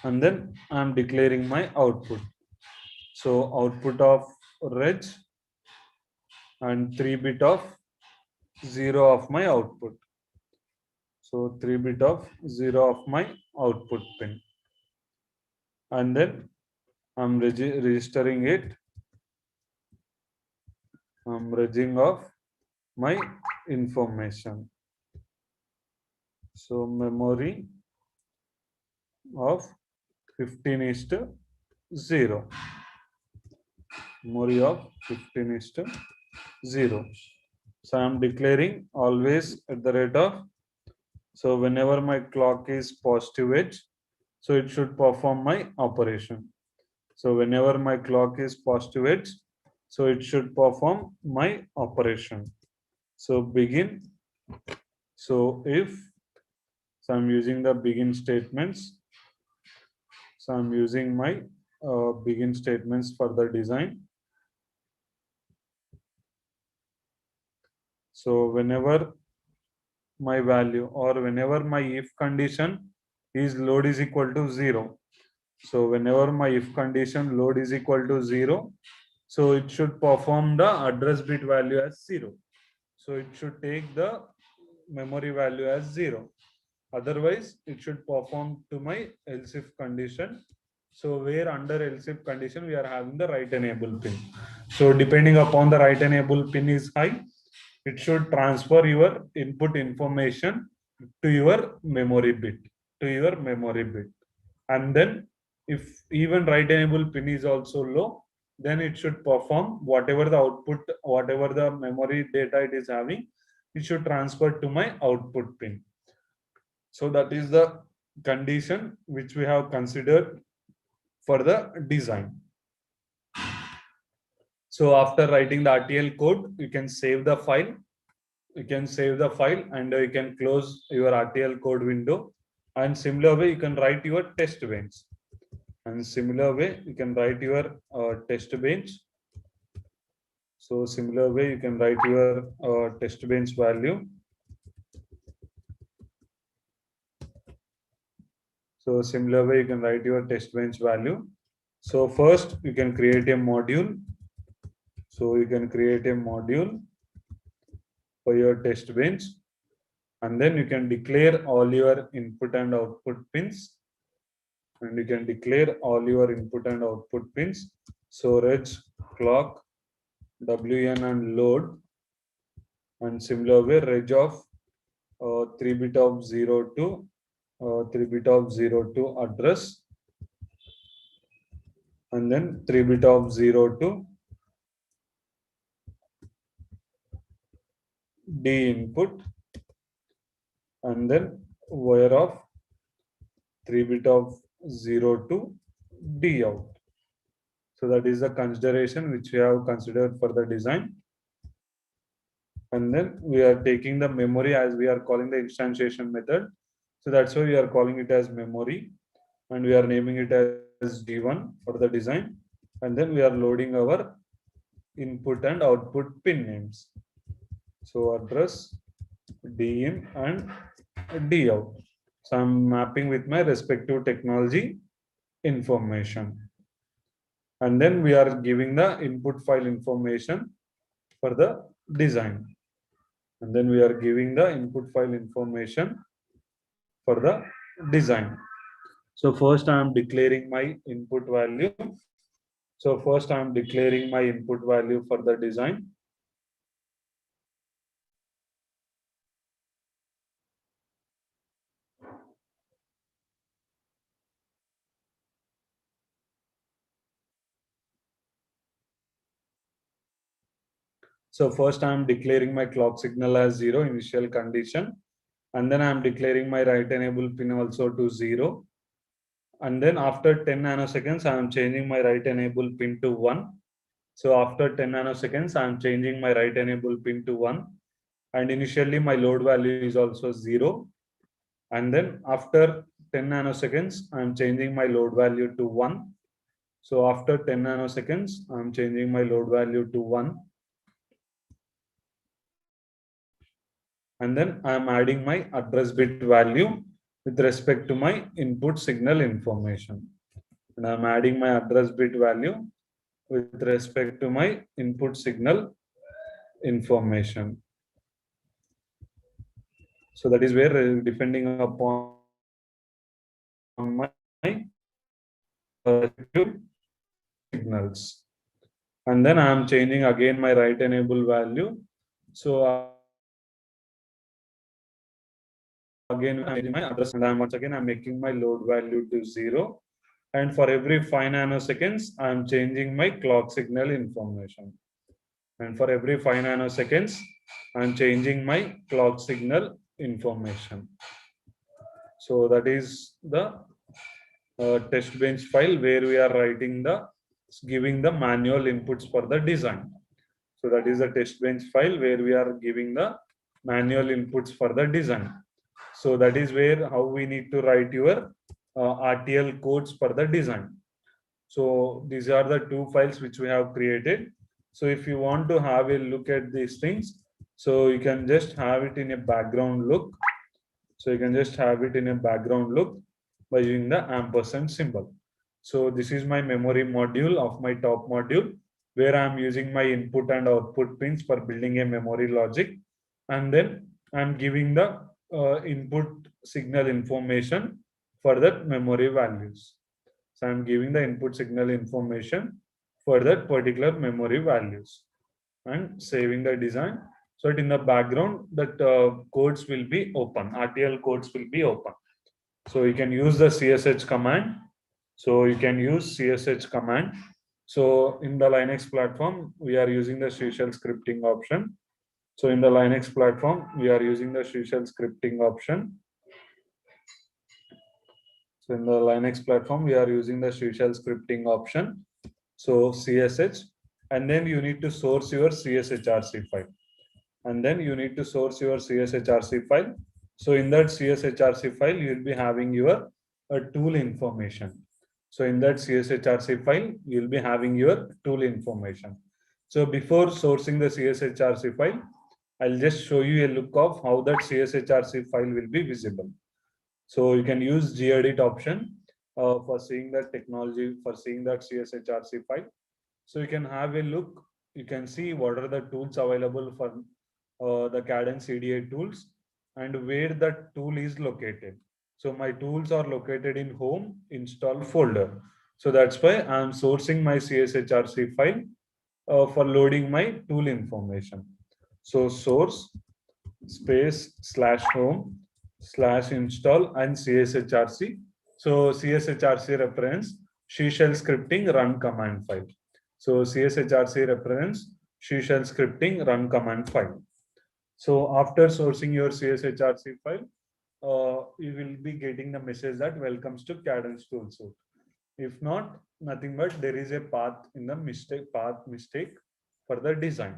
and then I'm declaring my output. So output of reg and 3-bit of 0 of my output. So 3-bit of 0 of my output pin. And then I'm registering it. I'm regging of my information. So memory of 15:0. Memory of 15:0. So I'm declaring always at the rate of, so whenever my clock is positive edge, so it should perform my operation. So whenever my clock is positive edge, so it should perform my operation. So begin. So if, so I'm using the begin statements. So I'm using my begin statements for the design. So whenever my value or whenever my if condition is load is equal to 0. So whenever my if condition load is equal to 0, so it should perform the address bit value as 0. So it should take the memory value as 0. Otherwise, it should perform to my else if condition. So where under else if condition, we are having the write enable pin. So depending upon the write enable pin is high, it should transfer your input information to your memory bit, And then if even write enable pin is also low, then it should perform whatever the output, whatever the memory data it is having, it should transfer to my output pin. So that is the condition which we have considered for the design. So after writing the RTL code, you can save the file. You can save the file and you can close your RTL code window. And similar way, you can write your test bench. And similar way, you can write your test bench. So similar way, you can write your test bench value. So similar way, you can write your test bench value. So first, you can create a module. So you can create a module for your test bench, and then you can declare all your input and output pins. And you can declare all your input and output pins. So reg clock, WN and load, and similar way reg of 3-bit of 0 to 3-bit of 0 to address, and then 3-bit of 0 to D input, and then wire of 3-bit of 0 to D out. So that is the consideration which we have considered for the design. And then we are taking the memory as we are calling the instantiation method. So that's why we are calling it as memory, and we are naming it as D1 for the design. And then we are loading our input and output pin names. So address, D in and D out. So I'm mapping with my respective technology information. And then we are giving the input file information for the design. And then we are giving the input file information for the design. So first I am declaring my input value. So first I am declaring my input value for the design. So first I am declaring my clock signal as 0 initial condition. And then I am declaring my write enable pin also to 0. And then after 10 nanoseconds, I am changing my write enable pin to 1. So after 10 nanoseconds, I am changing my write enable pin to 1. And initially my load value is also 0. And then after 10 nanoseconds, I am changing my load value to 1. So after 10 nanoseconds, I am changing my load value to 1. And then I am adding my address bit value with respect to my input signal information. And I'm adding my address bit value with respect to my input signal information. So that is where depending upon my signals. And then I am changing again my write enable value. So again I'm changing my address, and once again I'm making my load value to 0. And for every 5 nanoseconds, I'm changing my clock signal information. And for every 5 nanoseconds, I'm changing my clock signal information. So that is the test bench file where we are writing giving the manual inputs for the design. So that is the test bench file where we are giving the manual inputs for the design. So that is where how we need to write your RTL codes for the design. So these are the two files which we have created. So if you want to have a look at these things, so you can just have it in a background look. So you can just have it in a background look by using the ampersand symbol. So this is my memory module of my top module where I am using my input and output pins for building a memory logic. And then I'm giving the input signal information for that memory values. So I'm giving the input signal information for that particular memory values and saving the design. So that in the background that codes will be open, RTL codes will be open. So you can use the CSH command. So you can use CSH command. So in the Linux platform, we are using the shell scripting option. So in the Linux platform, we are using the shell scripting option. So in the Linux platform, we are using the shell scripting option. So CSH, and then you need to source your CSHRC file. And then you need to source your CSHRC file. So in that CSHRC file, you will be having your tool information. So in that CSHRC file, you will be having your tool information. So before sourcing the CSHRC file, I'll just show you a look of how that CSHRC file will be visible. So you can use gedit option for seeing that technology, for seeing that CSHRC file. So you can have a look. You can see what are the tools available for the Cadence CDA tools and where that tool is located. So my tools are located in home install folder. So that's why I'm sourcing my CSHRC file for loading my tool information. So source space /home /install and CSHRC. So CSHRC reference shell scripting run command file. So CSHRC reference shell scripting run command file. So after sourcing your CSHRC file, you will be getting the message that welcomes to Cadence toolsuite. If not, nothing but there is a path in the path mistake for the design.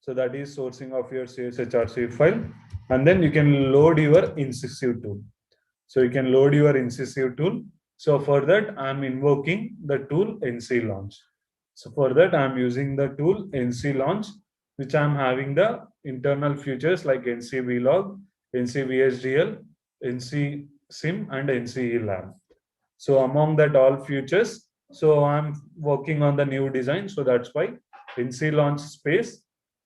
So that is sourcing of your CSHRC file. And then you can load your incisive tool. So you can load your incisive tool. So for that, I'm invoking the tool NC launch. So for that, I'm using the tool NC launch, which I'm having the internal features like NC vlog, NC VHDL, NC sim, and NC lab. So among that all features, so I'm working on the new design. So that's why NC launch space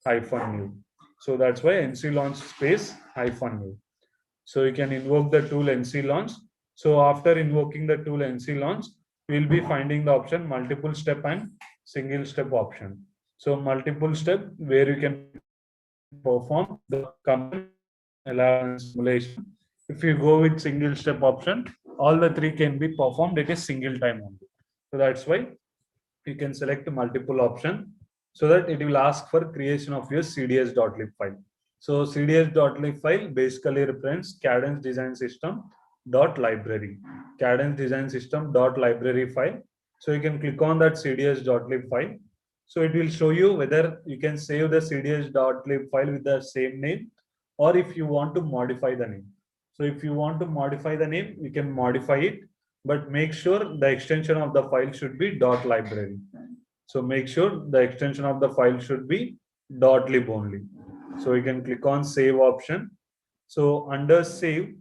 -new. So that's why NC launch space -new. So you can invoke the tool NC launch. So after invoking the tool NC launch, we'll be finding the option multiple step and single step option. So multiple step where you can perform the command LR simulation. If you go with single step option, all the three can be performed at a single time only. So that's why you can select multiple option so that it will ask for creation of your cds.lib file. So cds.lib file basically represents Cadence Design System .library, Cadence Design System .library file. So you can click on that cds.lib file. So it will show you whether you can save the cds.lib file with the same name or if you want to modify the name. So if you want to modify the name, you can modify it, but make sure the extension of the file should be .library. So make sure the extension of the file should be .lib only. So you can click on save option. So under save,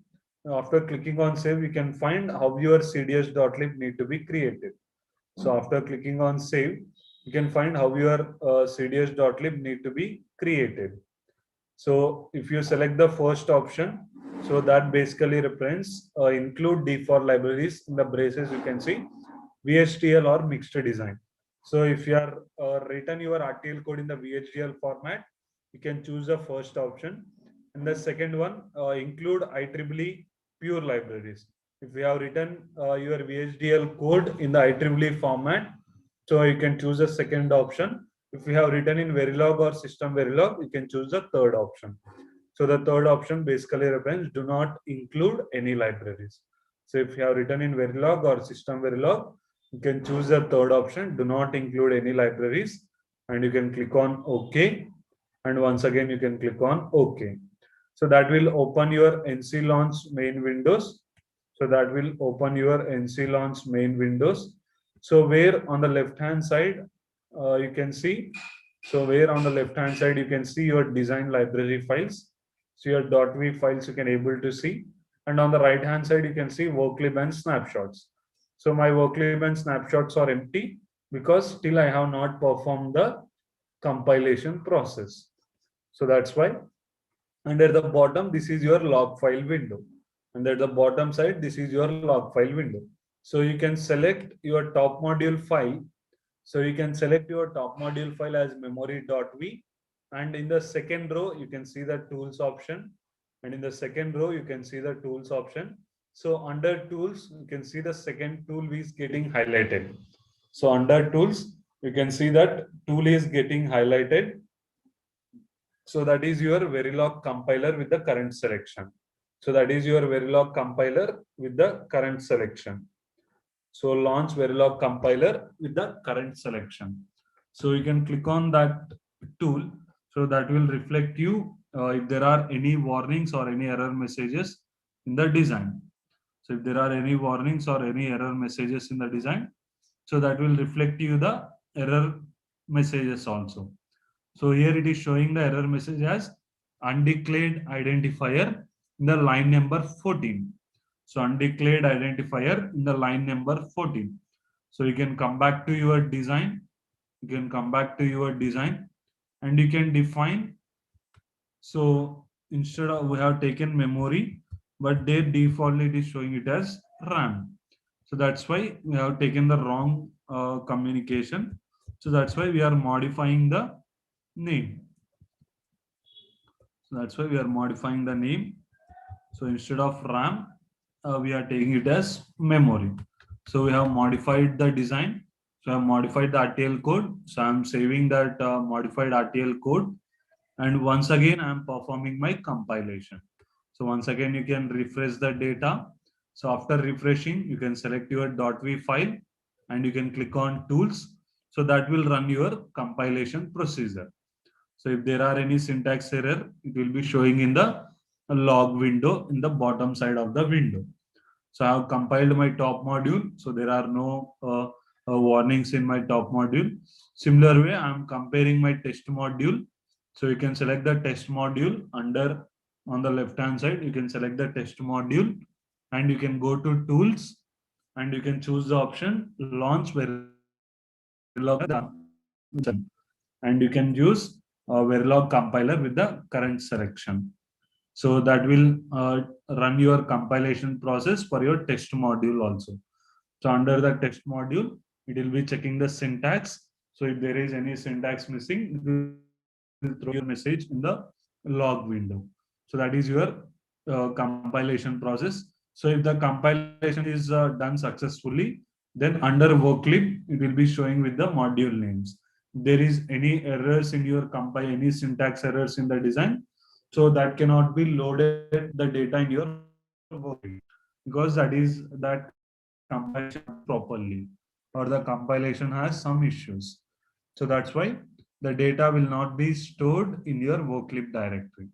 after clicking on save, you can find how your cds.lib need to be created. So after clicking on save, you can find how your cds.lib need to be created. So if you select the first option, so that basically represents include default libraries in the braces. You can see VHDL or mixed design. So if you are written your RTL code in the VHDL format, you can choose the first option. And the second one, include IEEE pure libraries. If you have written your VHDL code in the IEEE format, so you can choose the second option. If you have written in Verilog or System Verilog, you can choose the third option. So the third option basically represents do not include any libraries. So if you have written in Verilog or System Verilog, you can choose the third option, do not include any libraries. and you can click on OK, and once again you can click on OK. So that will open your NC Launch main windows. So that will open your NC Launch main windows. So where on the left hand side you can see, so where on the left hand side you can see your design library files. So your .v files you can able to see, and on the right hand side you can see worklib and snapshots. So my worklib and snapshots are empty because still I have not performed the compilation process. So that's why. And at the bottom, this is your log file window. And at the bottom side, this is your log file window. So you can select your top module file. So you can select your top module file as memory.v. And in the second row, you can see the tools option. And in the second row, you can see the tools option. So under tools, you can see the second tool is getting highlighted. So under tools, you can see that tool is getting highlighted. So that is your Verilog compiler with the current selection. So that is your Verilog compiler with the current selection. So launch Verilog compiler with the current selection. So you can click on that tool. So that will reflect you if there are any warnings or any error messages in the design. So if there are any warnings or any error messages in the design, so that will reflect you the error messages also. So here it is showing the error message as undeclared identifier in the line number 14. So undeclared identifier in the line number 14. So you can come back to your design. You can come back to your design and you can define. So instead of we have taken memory, but their default it is showing it as RAM. So that's why we have taken the wrong communication. So that's why we are modifying the name. So that's why we are modifying the name. So instead of RAM, we are taking it as memory. So we have modified the design. So I have modified the RTL code. So I'm saving that modified RTL code. And once again, I'm performing my compilation. So once again, you can refresh the data. So after refreshing, you can select your .v file and you can click on tools. So that will run your compilation procedure. So if there are any syntax error, it will be showing in the log window in the bottom side of the window. So I have compiled my top module. So there are no warnings in my top module. Similar way, I am comparing my test module. So you can select the test module under on the left hand side. You can select the test module and you can go to tools and you can choose the option launch Verilog and you can use Verilog compiler with the current selection. So that will run your compilation process for your test module also. So under the test module, it will be checking the syntax. So if there is any syntax missing, it will throw your message in the log window. So that is your compilation process. So if the compilation is done successfully, then under worklib, it will be showing with the module names. If there is any errors in your compile, any syntax errors in the design, so that cannot be loaded the data in your worklib because that compilation properly or the compilation has some issues. So that's why the data will not be stored in your worklib directory.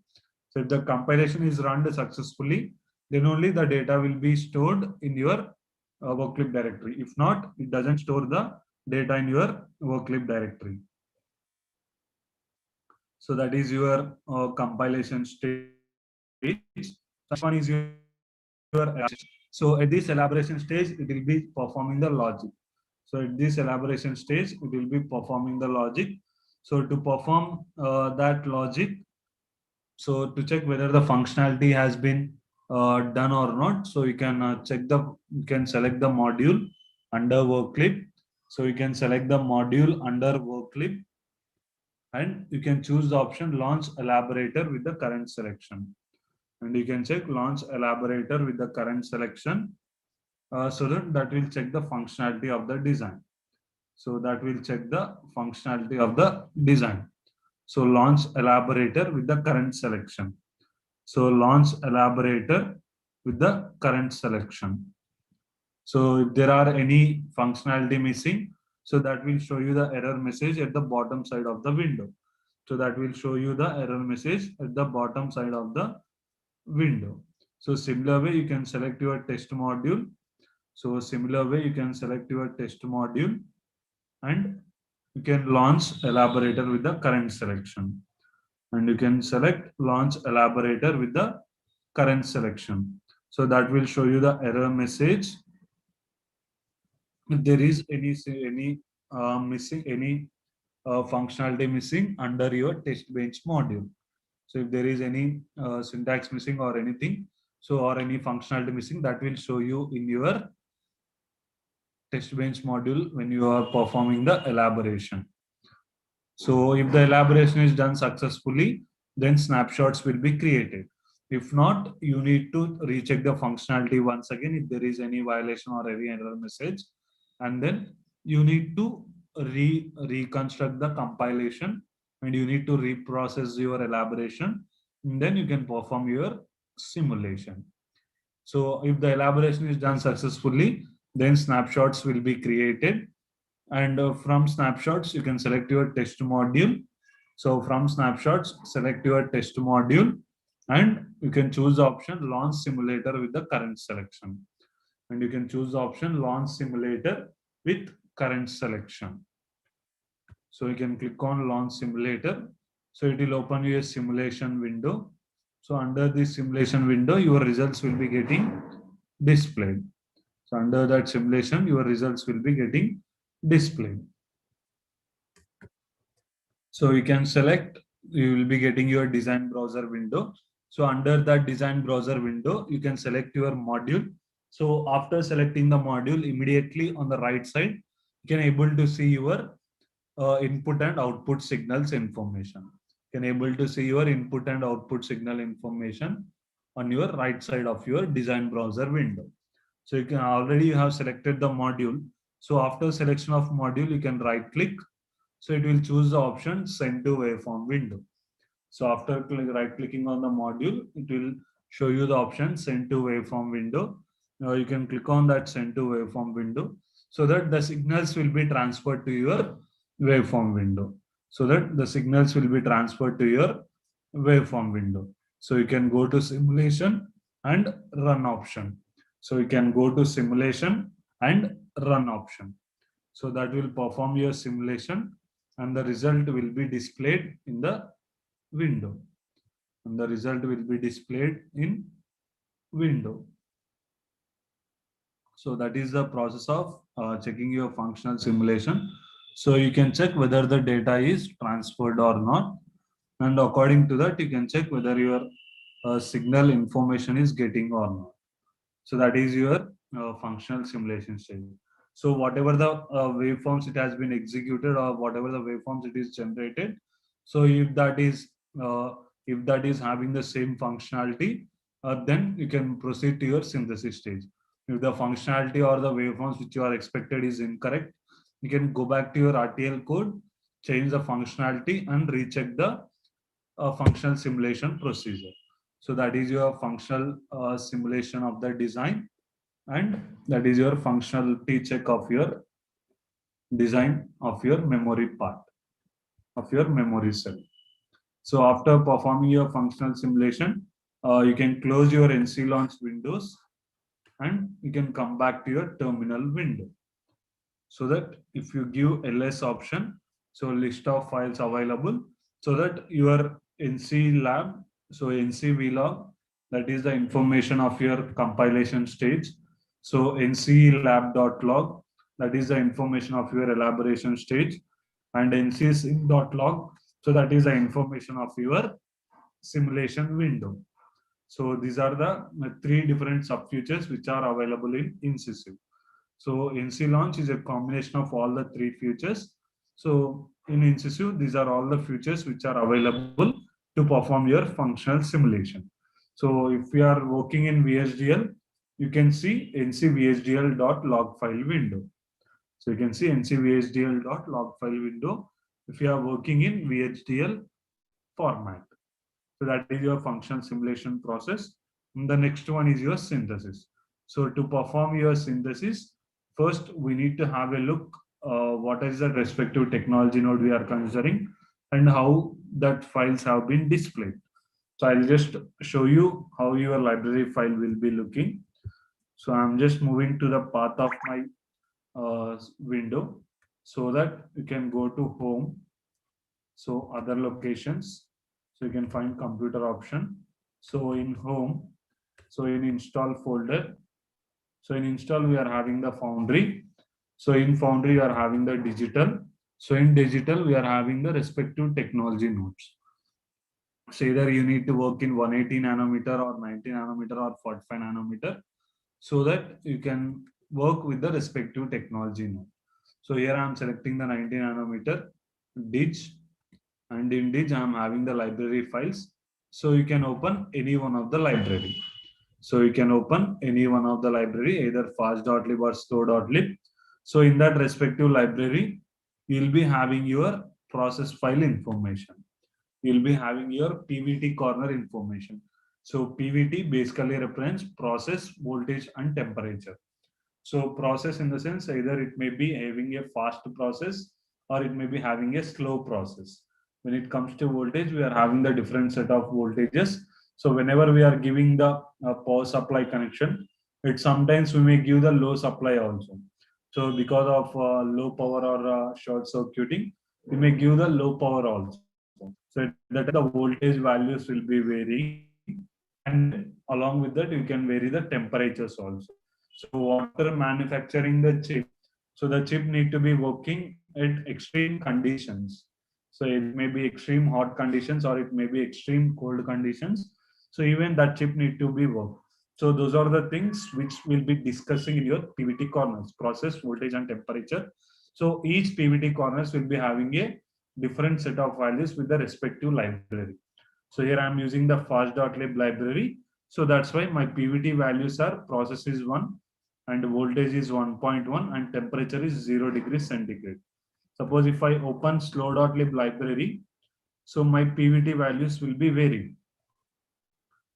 So if the compilation is run successfully, then only the data will be stored in your worklib directory. If not, it doesn't store the data in your worklib directory. So that is your compilation stage. Next one is your so at this elaboration stage, it will be performing the logic. So at this elaboration stage, it will be performing the logic. So to perform that logic, so to check whether the functionality has been done or not, so you can you can select the module under worklib. So you can select the module under worklib and you can choose the option launch elaborator with the current selection. And you can check launch elaborator with the current selection so that will check the functionality of the design. So that will check the functionality of the design. So launch elaborator with the current selection. So launch elaborator with the current selection. So if there are any functionality missing, So that will show you the error message at the bottom side of the window. So that will show you the error message at the bottom side of the window. So similar way you can select your test module. So similar way you can select your test module and you can launch elaborator with the current selection. And you can select launch elaborator with the current selection. So that will show you the error message. If there is any functionality missing under your test bench module. So if there is any syntax missing or anything, so or any functionality missing, that will show you in your test bench module when you are performing the elaboration. So if the elaboration is done successfully, then snapshots will be created. If not, you need to recheck the functionality once again if there is any violation or any error message, and then you need to reconstruct the compilation and you need to reprocess your elaboration, and then you can perform your simulation. So if the elaboration is done successfully, then snapshots will be created, and from snapshots you can select your test module. So from snapshots select your test module and you can choose the option launch simulator with the current selection, and you can choose the option launch simulator with current selection. So you can click on launch simulator. So it will open you a simulation window. So under this simulation window your results will be getting displayed. So under that simulation your results will be getting displayed. So you can select, you will be getting your design browser window. So under that design browser window, you can select your module. So after selecting the module, immediately on the right side, you can able to see your input and output signals information. You can able to see your input and output signal information on your right side of your design browser window. So you can already you have selected the module. So after selection of module, you can right click. So it will choose the option send to waveform window. So after right clicking on the module, it will show you the option send to waveform window. Now you can click on that send to waveform window so that the signals will be transferred to your waveform window. So that the signals will be transferred to your waveform window. So you can go to simulation and run option. So you can go to simulation and run option. So that will perform your simulation and the result will be displayed in the window. And the result will be displayed in window. So that is the process of checking your functional simulation. So you can check whether the data is transferred or not. And according to that, you can check whether your signal information is getting or not. So that is your functional simulation stage. So whatever the waveforms it has been executed or whatever the waveforms it is generated. So uh, if that is having the same functionality, then you can proceed to your synthesis stage. If the functionality or the waveforms which you are expected is incorrect, you can go back to your RTL code, change the functionality and recheck the functional simulation procedure. So that is your functional simulation of the design, and that is your functionality check of your design of your memory part of your memory cell. So after performing your functional simulation, you can close your NC launch windows and you can come back to your terminal window. So that if you give ls option, so list of files available, so that your NC lab, so NC vlog, that is the information of your compilation stage. So NC lab.log, that is the information of your elaboration stage, and NC sim.log, so that is the information of your simulation window. So these are the three different subfeatures which are available in Incisive. So NC launch is a combination of all the three features. So in Incisive, these are all the features which are available to perform your functional simulation. So if we are working in VHDL, you can see ncvhdl.log file window. So you can see ncvhdl.log file window if you are working in VHDL format. So that is your functional simulation process. And the next one is your synthesis. So to perform your synthesis, first we need to have a look what is the respective technology node we are considering and how that files have been displayed. So I'll just show you how your library file will be looking. So I'm just moving to the path of my window so that you can go to home. So other locations. So you can find computer option. So in home, so in install folder, so in install we are having the foundry. So in foundry we are having the digital. So in digital we are having the respective technology nodes. So either you need to work in 180 nanometer or 90 nanometer or 45 nanometer so that you can work with the respective technology node. So here I am selecting the 90 nanometer dig, and in dig I am having the library files. So you can open any one of the library. So you can open any one of the library, either fast.lib or slow.lib. So in that respective library, you'll be having your process file information. You'll be having your PVT corner information. So PVT basically represents process, voltage, and temperature. So process in the sense either it may be having a fast process or it may be having a slow process. When it comes to voltage, we are having the different set of voltages. So whenever we are giving the power supply connection, it sometimes we may give the low supply also. So because of low power or short circuiting, we may give the low power also. So at that time the voltage values will be varying, and along with that you can vary the temperatures also. So after manufacturing the chip, so the chip need to be working at extreme conditions. So it may be extreme hot conditions or it may be extreme cold conditions. So even that chip need to be worked. So those are the things which we'll be discussing in your PVT corners: process, voltage, and temperature. So each PVT corners will be having a different set of values with the respective library. So here I'm using the fast.lib library. So that's why my PVT values are process is 1 and voltage is 1.1 and temperature is 0 degrees centigrade. Suppose if I open slow.lib library, so my PVT values will be varied.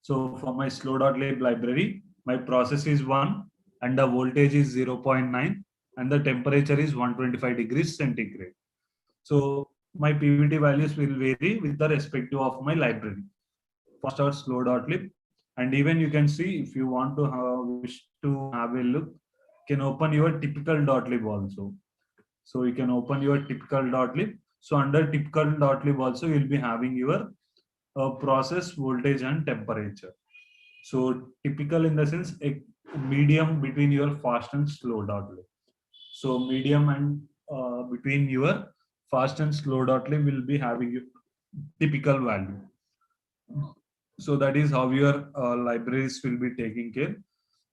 So for my slow.lib library, my process is 1 and the voltage is 0.9 and the temperature is 125 degrees centigrade. So my PVT values will vary with the respective of my library, fast or slow.lib. And even you can see if you want to wish to have a look, you can open your typical.lib also. So you can open your typical.lib. So under typical.lib also you'll be having your process, voltage, and temperature. So typical in the sense a medium between your fast and slow.lib. So medium and between your fast and slow.lib will be having your typical value. So that is how your libraries will be taking care.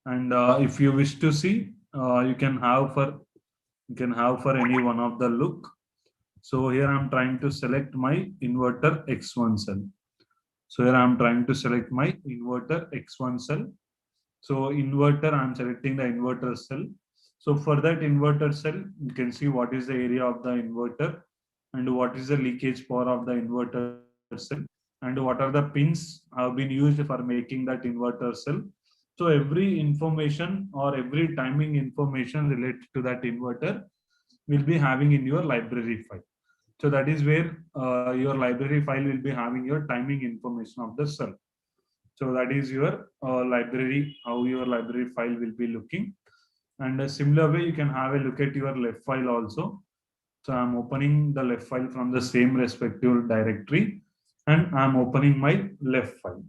And if you wish to see, you can have for any one of the look. So here I'm trying to select my inverter X1 cell. So here I'm trying to select my inverter X1 cell. So inverter, I'm selecting the inverter cell. So for that inverter cell, you can see what is the area of the inverter and what is the leakage power of the inverter cell and what are the pins have been used for making that inverter cell. So every information or every timing information related to that inverter will be having in your library file. So that is where your library file will be having your timing information of the cell. So that is your library, how your library file will be looking. And a similar way, you can have a look at your left file also. So I'm opening the left file from the same respective directory and I'm opening my left file,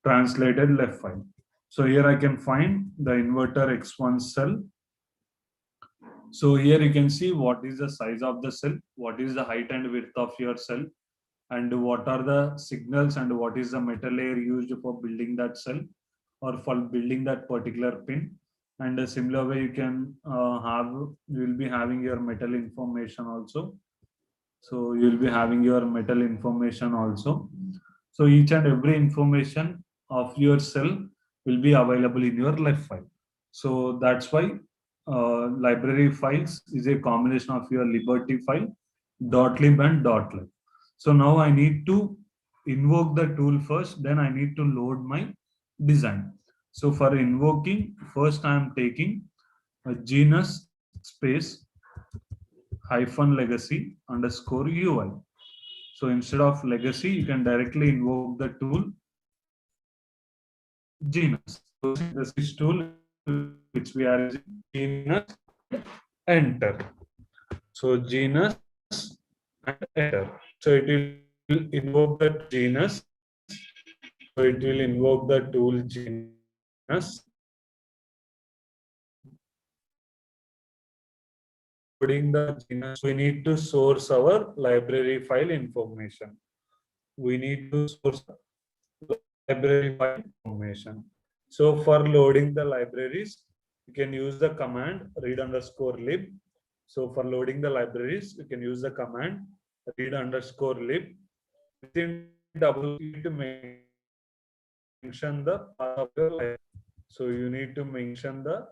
translated left file. So here I can find the inverter X1 cell. So here you can see what is the size of the cell, what is the height and width of your cell, and what are the signals and what is the metal layer used for building that cell or for building that particular pin. And a similar way you can you will be having your metal information also. So you will be having your metal information also. So each and every information of your cell will be available in your left file. So that's why library files is a combination of your liberty file, .lib and .lib. So now I need to invoke the tool first, then I need to load my design. So for invoking, first I am taking a genus space -legacy underscore UI. So instead of legacy, you can directly invoke the tool genus. So synthesis tool which we are using, genus, enter. So genus and enter. So it will invoke the genus. So it will invoke the tool genus. Loading the genus, we need to source our library file information. We need to source library file information. So for loading the libraries, you can use the command read underscore lib. So for loading the libraries, you can use the command read underscore lib. Within double, you need to mention the path of your library. So you need to mention the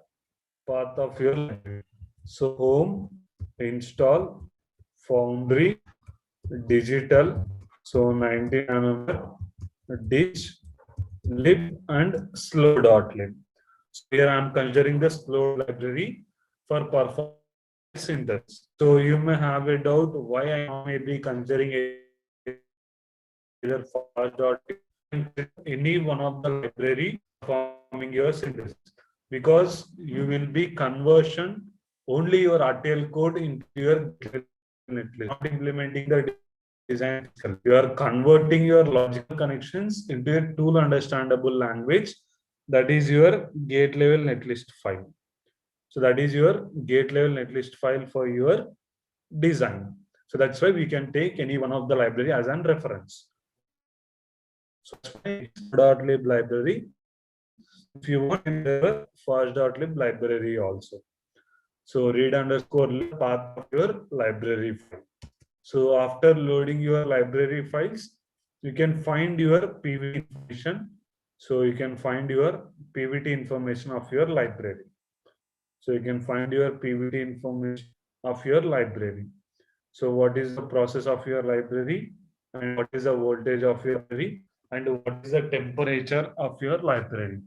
path of your library. So home, install, foundry, digital, so 90 nanometer, disk, lib, and slow.lib. So here I am considering the slow library for performance synthesis. So you may have a doubt why I may be considering either fast.lib, any one of the library performing your synthesis, because you will be conversion only your RTL code into your netlist, not implementing the design. You are converting your logical connections into a tool understandable language, that is your gate level netlist file. So that is your gate level netlist file for your design. So that's why we can take any one of the library as an reference. So .lib library. If you want to fast.lib library also. So read underscore lib path of your library file. So after loading your library files, you can find your PVT information. So you can find your PVT information of your library. So you can find your PVT information of your library. So what is the process of your library, and what is the voltage of your library, and what is the temperature of your library.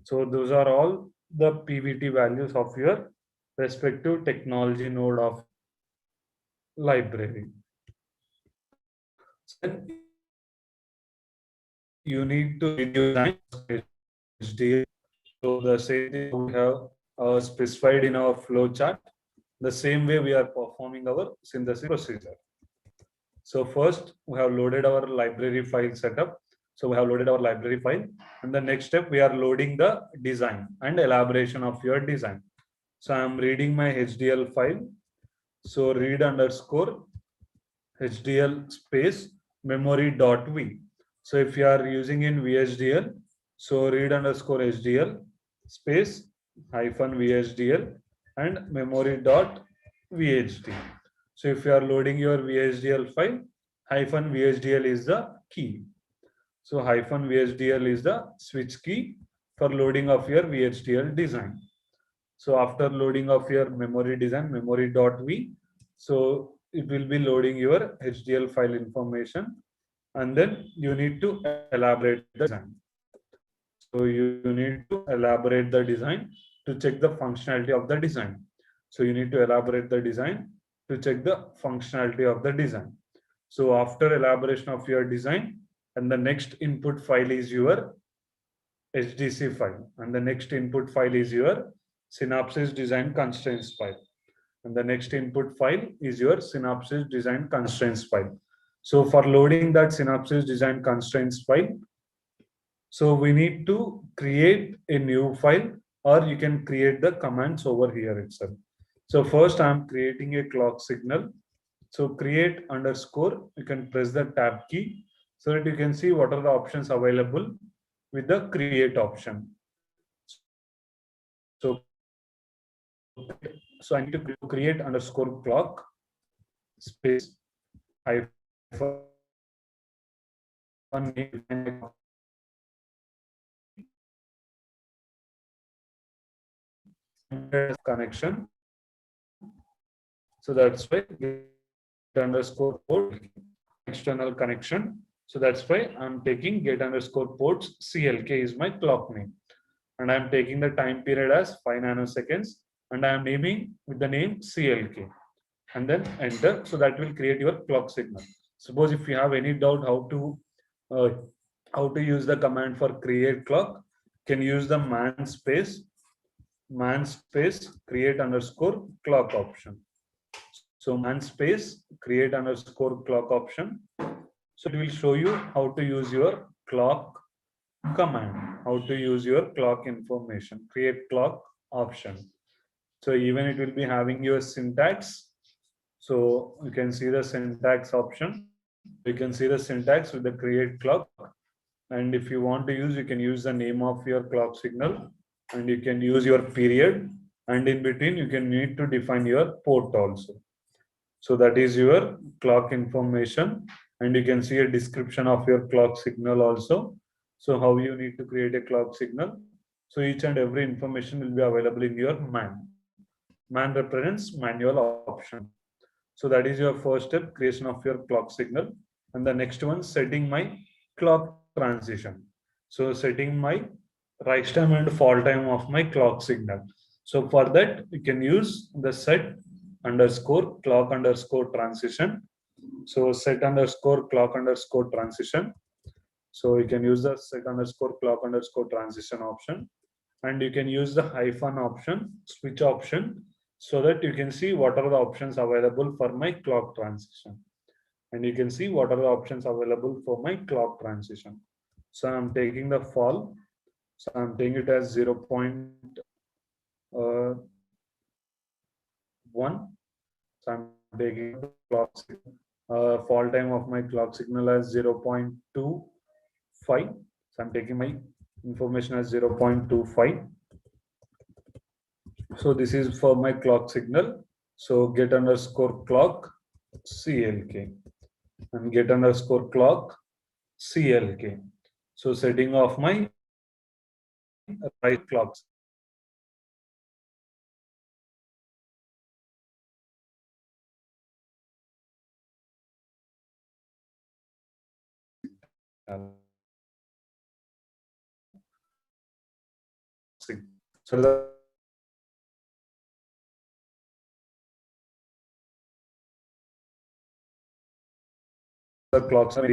So those are all the PVT values of your respective technology node of library. Then you need to design HDL. So the same thing we have specified in our flow chart. The same way we are performing our synthesis procedure. So first we have loaded our library file setup. So we have loaded our library file, and the next step we are loading the design and elaboration of your design. So I am reading my HDL file. So read underscore HDL space memory.v. So if you are using in VHDL, so read underscore HDL space hyphen VHDL and memory.vhd. So if you are loading your VHDL file, hyphen VHDL is the key. So hyphen VHDL is the switch key for loading of your VHDL design. So after loading of your memory design, memory.v, so it will be loading your HDL file information, and then you need to elaborate the design. So you need to elaborate the design to check the functionality of the design. So you need to elaborate the design to check the functionality of the design. So after elaboration of your design, and the next input file is your HDC file, and the next input file is your synopsis design constraints file, and the next input file is your synopsis design constraints file. So for loading that synopsis design constraints file, so we need to create a new file, or you can create the commands over here itself. So first I'm creating a clock signal. So create underscore, you can press the tab key so that you can see what are the options available with the create option. So I need to create underscore clock space hyphen connection. So that's why get underscore port external connection. So that's why I'm taking get underscore ports CLK is my clock name, and I'm taking the time period as 5 nanoseconds, and I'm naming with the name CLK. and then enter. So that will create your clock signal. Suppose if you have any doubt uh, how to use the command for create clock, can use the man space create underscore clock option. So man space create underscore clock option. So it will show you how to use your clock command, how to use your clock information, create clock option. So even it will be having your syntax. So you can see the syntax option. You can see the syntax with the create clock. And if you want to use, you can use the name of your clock signal, and you can use your period. And in between, you can need to define your port also. So that is your clock information. And you can see a description of your clock signal also. So how you need to create a clock signal. So each and every information will be available in your man. Man represents manual option. So that is your first step, creation of your clock signal. And the next one, setting my clock transition. So setting my rise time and fall time of my clock signal. So for that, you can use the set underscore clock underscore transition. So set underscore clock underscore transition. So you can use the set underscore clock underscore transition option, and you can use the hyphen option, switch option, so that you can see what are the options available for my clock transition. And you can see what are the options available for my clock transition. So I'm taking the fall. So I'm taking it as 0.1. So I'm taking the clock fall time of my clock signal as 0.25. So I'm taking my information as 0.25. So this is for my clock signal. So get underscore clock CLK and get underscore clock CLK. So setting of my right clocks. So the clocks are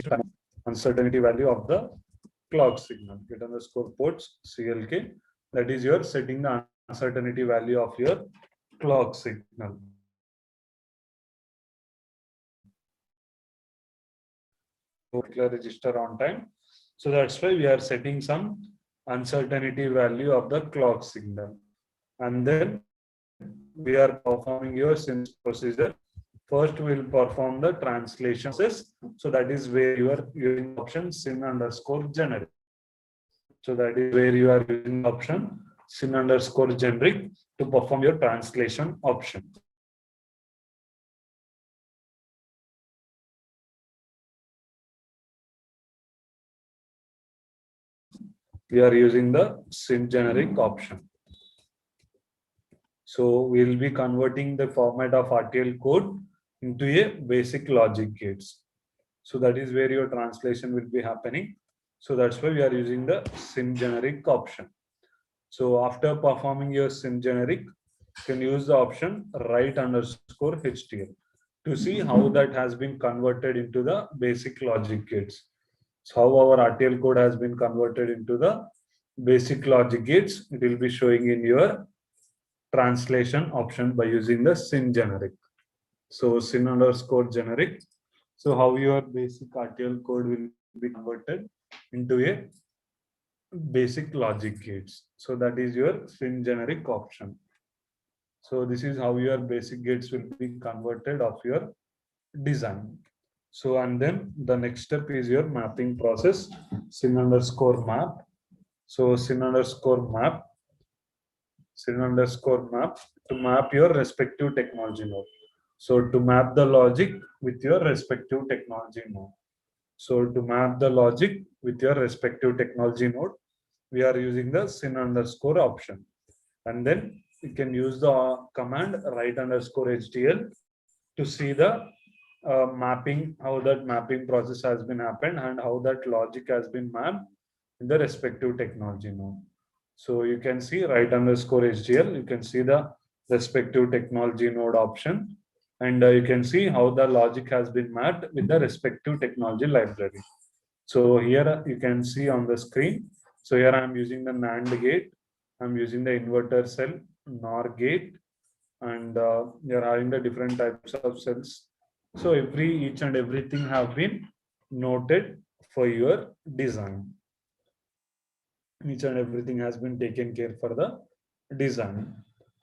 uncertainty value of the clock signal. Get underscore ports CLK. That is your setting the uncertainty value of your clock signal. Register on time. So that's why we are setting some uncertainty value of the clock signal. And then we are performing your sync procedure. First, we will perform the translation process. So that is where you are using option syn underscore generic. So that is where you are using option syn underscore generic to perform your translation option. We are using the syn generic option. So we'll be converting the format of RTL code into a basic logic gates. So that is where your translation will be happening. So that's why we are using the syn generic option. So after performing your syn generic, you can use the option write underscore HTL to see how that has been converted into the basic logic gates. So how our RTL code has been converted into the basic logic gates, it will be showing in your translation option by using the syn generic. So syn underscore generic. So how your basic RTL code will be converted into a basic logic gates. So that is your syn generic option. So this is how your basic gates will be converted of your design. So and then the next step is your mapping process, syn underscore map. So syn underscore map to map your respective technology node. So to map the logic with your respective technology node. So to map the logic with your respective technology node, we are using the syn underscore option. And then you can use the command write underscore HDL to see the mapping, how that mapping process has been happened and how that logic has been mapped in the respective technology node. So you can see write underscore HDL, you can see the respective technology node option. And you can see how the logic has been mapped with the respective technology library. So here you can see on the screen. So here I am using the NAND gate. I'm using the inverter cell, NOR gate, and you're having the different types of cells. So each and everything have been noted for your design. Each and everything has been taken care for the design.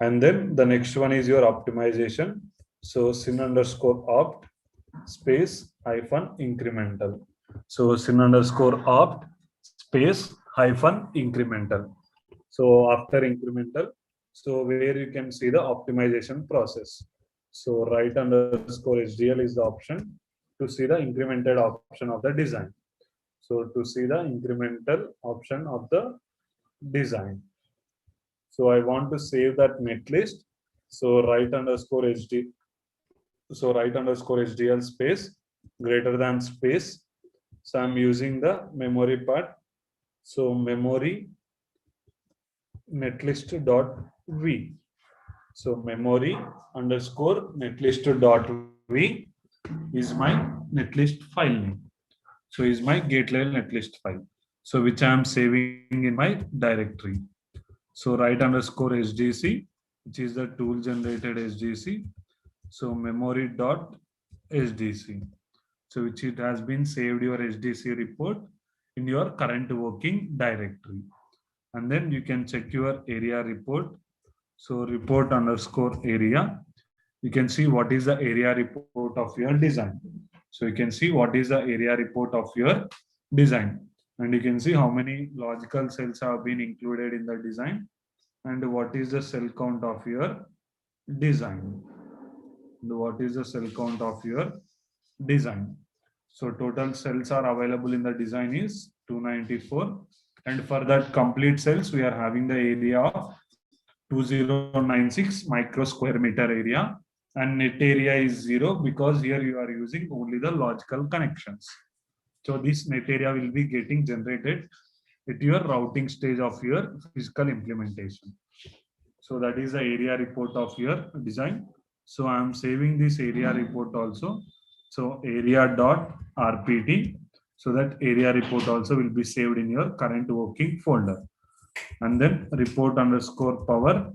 And then the next one is your optimization. So sin underscore opt space hyphen incremental. So sin underscore opt space hyphen incremental. So after incremental, so where you can see the optimization process. So right underscore HDL is the option to see the incremented option of the design. So to see the incremental option of the design. So I want to save that netlist. So right underscore HD. So right underscore HDL space greater than space. So I'm using the memory part. So memory netlist.v. So memory underscore netlist.v is my netlist file name. So is my gate level netlist file. So which I am saving in my directory. So right underscore SDC, which is the tool generated SDC. So memory dot SDC. So which it has been saved your SDC report in your current working directory. And then you can check your area report. So report underscore area. You can see what is the area report of your design. So you can see what is the area report of your design. And you can see how many logical cells have been included in the design and what is the cell count of your design. What is the cell count of your design? So total cells are available in the design is 294. And for that complete cells, we are having the area of 2096 micro square meter area, and net area is 0 because here you are using only the logical connections. So this net area will be getting generated at your routing stage of your physical implementation. So that is the area report of your design. So I am saving this area report also. So area.rpt. So that area report also will be saved in your current working folder. And then report underscore power.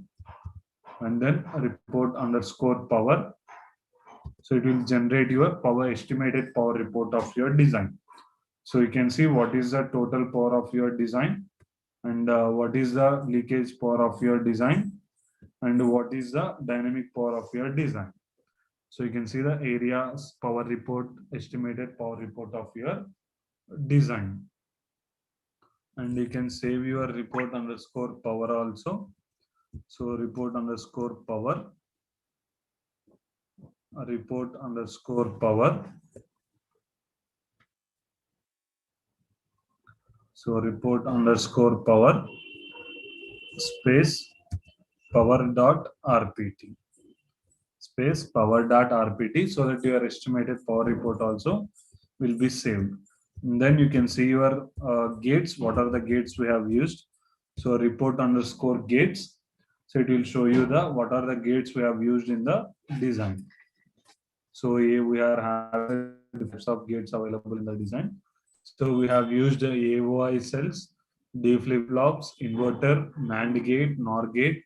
And then report underscore power. So it will generate your power estimated power report of your design. So you can see what is the total power of your design and what is the leakage power of your design and what is the dynamic power of your design. So you can see the areas power report, estimated power report of your design. And you can save your report underscore power also. So report underscore power, report underscore power. So report underscore power space power dot rpt space power dot rpt, so that your estimated power report also will be saved. And then you can see your gates. What are the gates we have used? So report underscore gates. So it will show you the what are the gates we have used in the design. So here we are having different types of gates available in the design. So we have used AOI cells, D flip flops, inverter, NAND gate, NOR gate,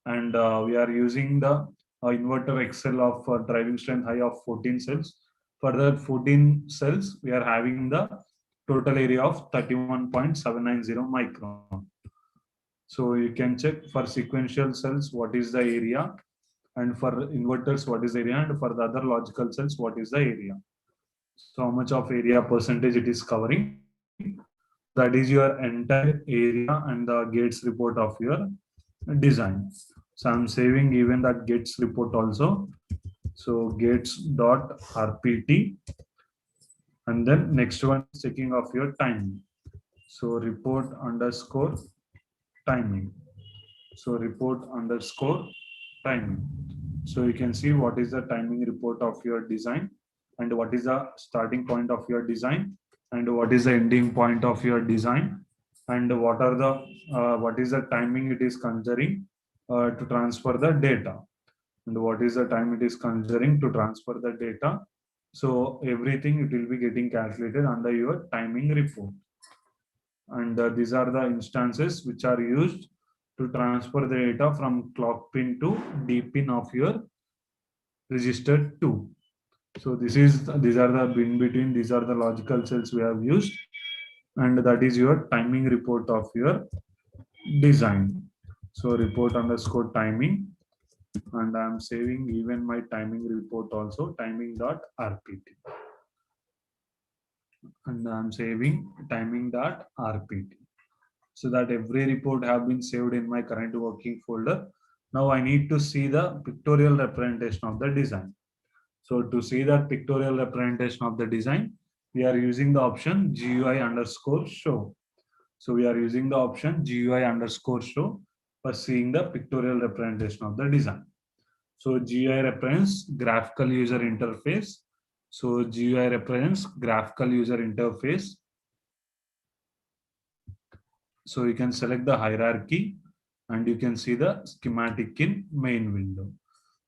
and we are using the inverter XL of driving strength high of 14 cells. For that 14 cells, we are having the total area of 31.790 micron. So you can check for sequential cells what is the area, and for inverters what is the area, and for the other logical cells what is the area. So how much of area percentage it is covering. So that is your entire area and the gates report of your design. So I'm saving even that gates report also. So gates dot rpt, and then next one is checking of your timing. So report underscore timing. So report underscore timing. So you can see what is the timing report of your design and what is the starting point of your design and what is the ending point of your design and what are the what is the timing it is considering to transfer the data. and what is the time it is considering to transfer the data. So everything it will be getting calculated under your timing report. And these are the instances which are used to transfer the data from clock pin to D pin of your register 2. So these are the bin between, these are the logical cells we have used, and that is your timing report of your design. So report underscore timing, and I'm saving even my timing report also, timing.rpt, and I'm saving timing.rpt, so that every report have been saved in my current working folder. Now I need to see the pictorial representation of the design. So to see the pictorial representation of the design, we are using the option GUI underscore show. So we are using the option GUI underscore show for seeing the pictorial representation of the design. So GUI represents graphical user interface. So GUI represents graphical user interface. So you can select the hierarchy and you can see the schematic in main window.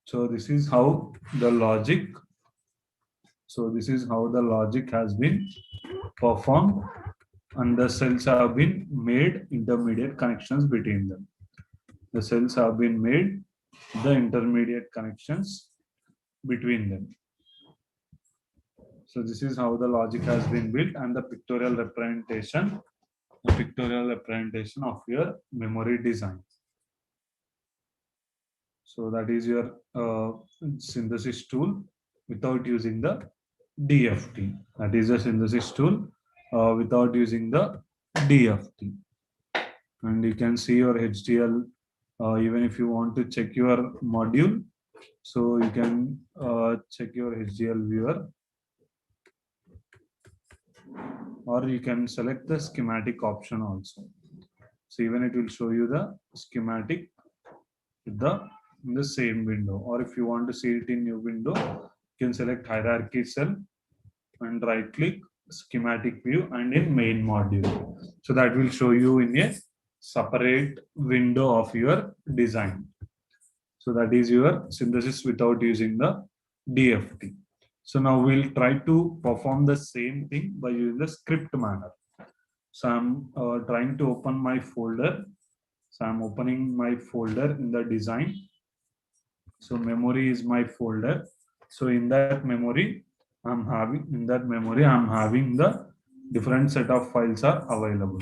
So this is how the logic. So this is how the logic has been performed, and the cells have been made intermediate connections between them. The cells have been made the intermediate connections between them. So this is how the logic has been built, and the pictorial representation of your memory design. So that is your synthesis tool without using the DFT. That is a synthesis tool without using the DFT. And you can see your HDL even if you want to check your module. So you can check your HDL viewer, or you can select the schematic option also. So even it will show you the schematic in the same window, or if you want to see it in new window, you can select hierarchy cell and right click schematic view and in main module. So that will show you in a separate window of your design. So that is your synthesis without using the DFT. So now we'll try to perform the same thing by using the script manner. So I'm trying to open my folder. So I'm opening my folder in the design. So memory is my folder. So in that memory, I'm having the different set of files are available.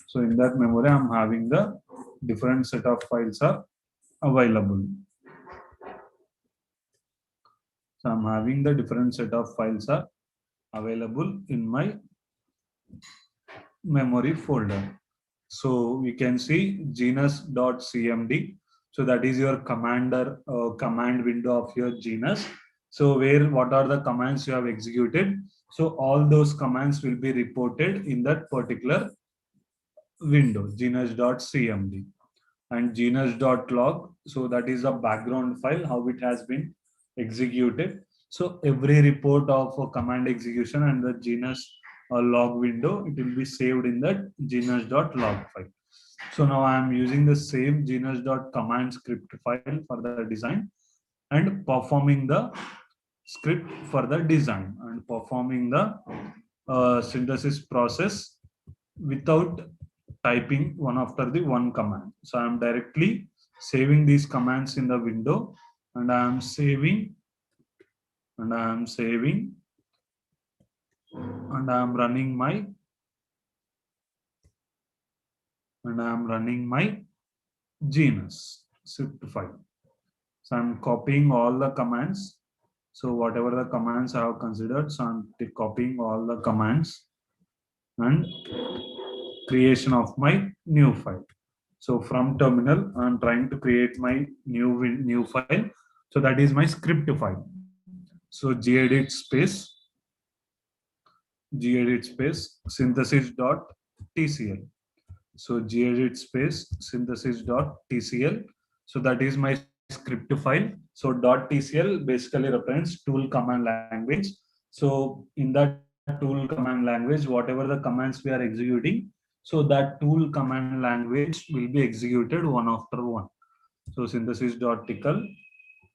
So in that memory, I'm having the different set of files are available. So I'm having the different set of files are available in my memory folder. So we can see genus.cmd. So that is your command window of your genus. So what are the commands you have executed? So all those commands will be reported in that particular window, genus.cmd, and genus.log. So that is a background file, how it has been executed. So every report of a command execution and the genus log window, it will be saved in that genus.log file. So now I am using the same genus.command script file for the design and performing the script for the design and performing the synthesis process without typing one after the one command. So I am directly saving these commands in the window, and I am saving and I am saving and I am running my genus script file. So I'm copying all the commands. So whatever the commands I have considered, so I'm copying all the commands and creation of my new file. So from terminal, I'm trying to create my new file. So that is my script file. So gedit space synthesis.tcl. So gedit space synthesis.tcl. So that is my script file. So .tcl basically represents tool command language. So in that tool command language, whatever the commands we are executing, so that tool command language will be executed one after one. So synthesis.tcl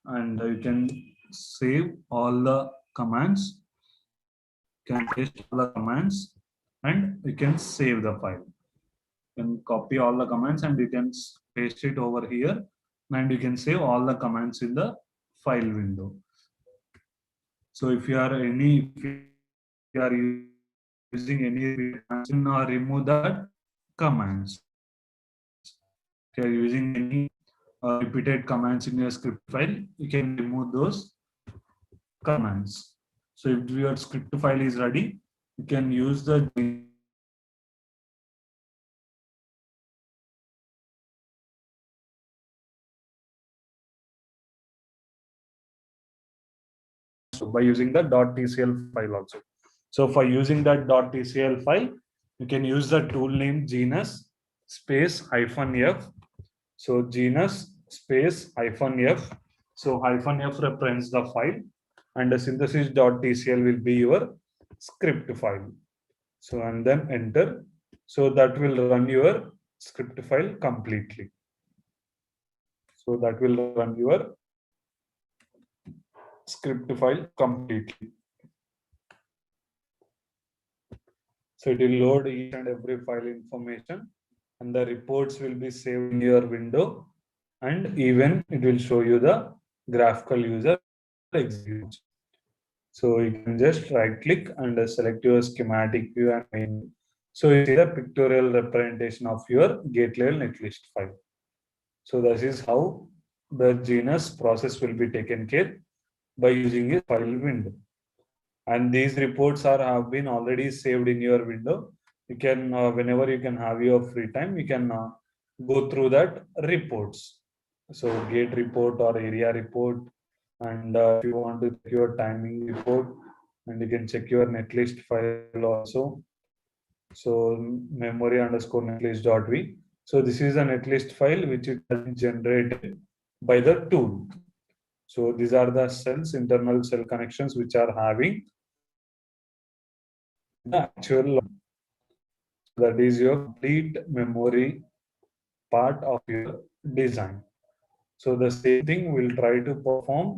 and you can save all the commands. You can paste all the commands and you can save the file. You can copy all the commands and you can paste it over here, and you can save all the commands in the file window. So if you are using any repeated commands, you can remove that commands. If you are using any repeated commands in your script file, you can remove those commands. So if your script file is ready, you can use the GNS space by using the .tcl file also. So for using that .tcl file, you can use the tool name genus space -f. So genus space -f. So -f represents the file, and the synthesis.tcl will be your script file. So and then enter. So that will run your script file completely. So that will run your script file completely. So it will load each and every file information, and the reports will be saved in your window, and even it will show you the graphical user executes. So you can just right click and select your schematic view and main. So you see the pictorial representation of your gate level netlist file. So this is how the genus process will be taken care by using a file window. And these reports have been already saved in your window. You can whenever you can have your free time, you can go through that reports. So gate report or area report, and if you want to check your timing report, and you can check your netlist file also. So memory underscore netlist.v. So this is a netlist file which it has been generated by the tool. So these are the cells, internal cell connections which are having the actual. That is your complete memory part of your design. So the same thing we'll try to perform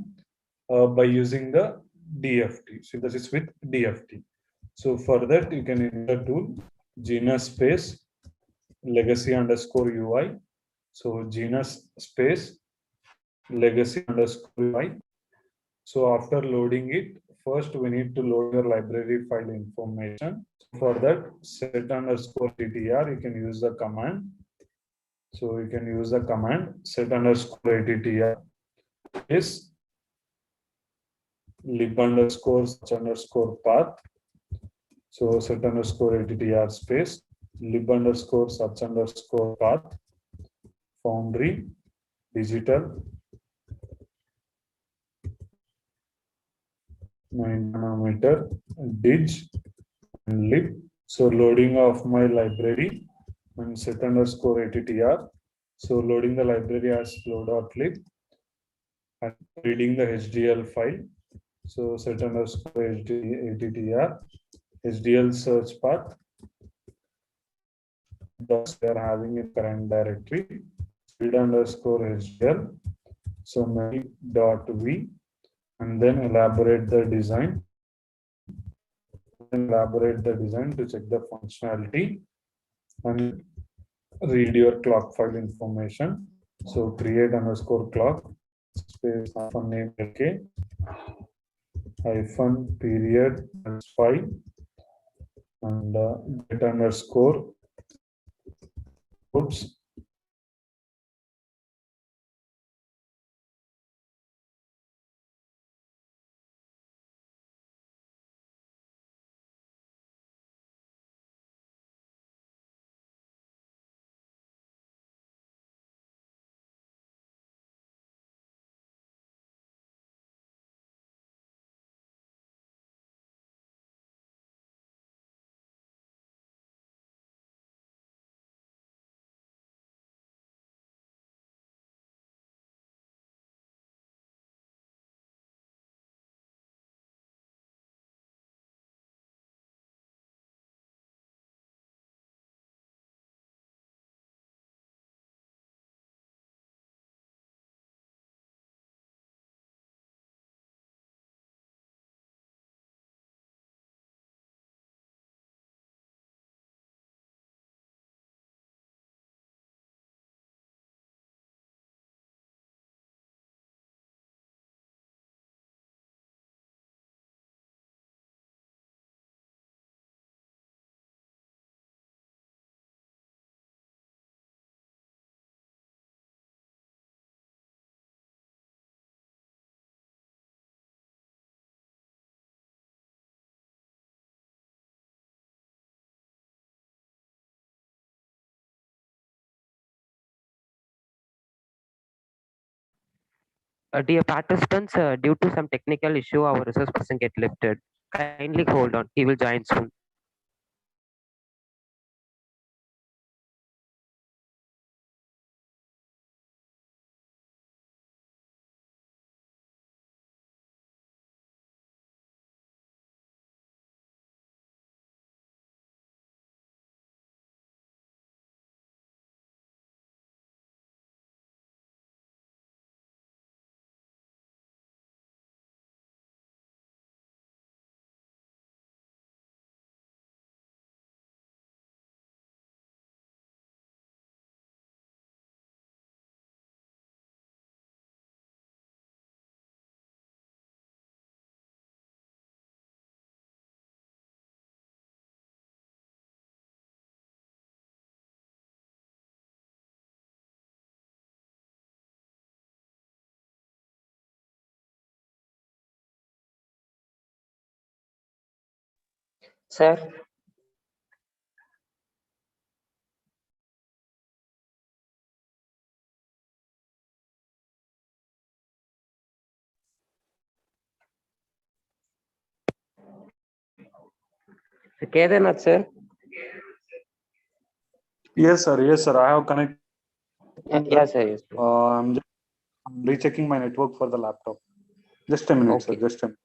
by using the DFT. So this is with DFT. So for that you can enter tool genus space legacy underscore UI. So genus space legacy underscore UI. So after loading it, first we need to load your library file information. For that, set underscore TTR, you can use the command. So you can use the command set underscore ATTR is lib underscore such underscore path. So set underscore ATTR space lib underscore such underscore path foundry digital 9 nanometer dig and lib. So loading of my library and set underscore ATTR. So loading the library as flow.lib and reading the HDL file. So set underscore ATTR HDL search path. Thus we are having a current directory. Read underscore HDL. So main.v and then elaborate the design. Elaborate the design to check the functionality and read your clock file information. So create underscore clock space hyphen name okay hyphen period file and get underscore oops Dear participants, due to some technical issue, our resource person get lifted. Kindly hold on. He will join soon. Sir, Kedarnath, sir. Yes, sir. Yes, sir. I have connected. Yes, sir. Yes, sir. I'm just rechecking my network for the laptop. Just a minute, sir. Okay. Just a minute.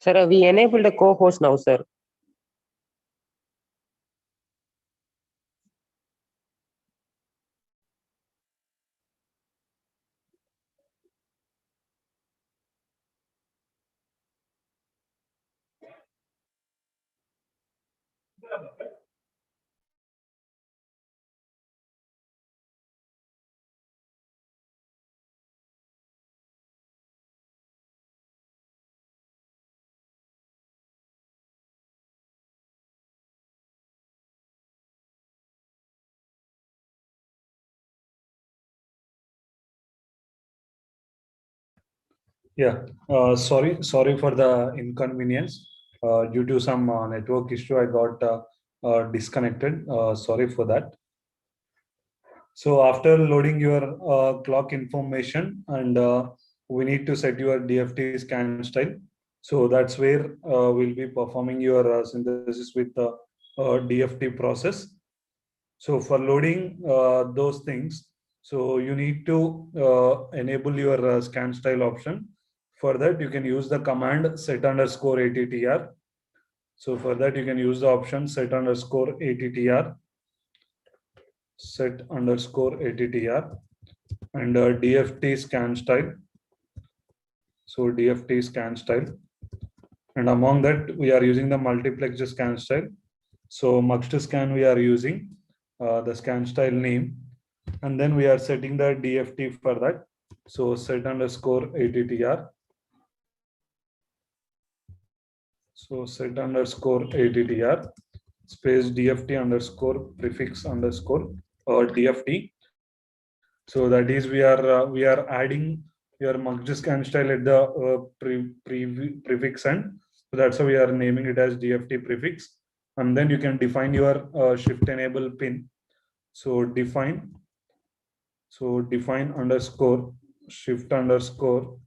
Sir, we enabled a co-host now, sir. Yeah, sorry for the inconvenience. Due to some network issue, I got disconnected. Sorry for that. So after loading your clock information, and we need to set your DFT scan style. So that's where we'll be performing your synthesis with the DFT process. So for loading those things, so you need to enable your scan style option. For that, you can use the command set underscore ATTR. So for that, you can use the option set underscore ATTR, set underscore ATTR, and DFT scan style. So DFT scan style. And among that, we are using the multiplex scan style. So mux scan, we are using the scan style name. And then we are setting the DFT for that. So set underscore ATTR. So set underscore ATTR space DFT underscore prefix underscore DFT. So that is we are adding your mux scan style at the prefix end. So that's how we are naming it as DFT prefix. And then you can define your shift enable pin. So define underscore shift underscore.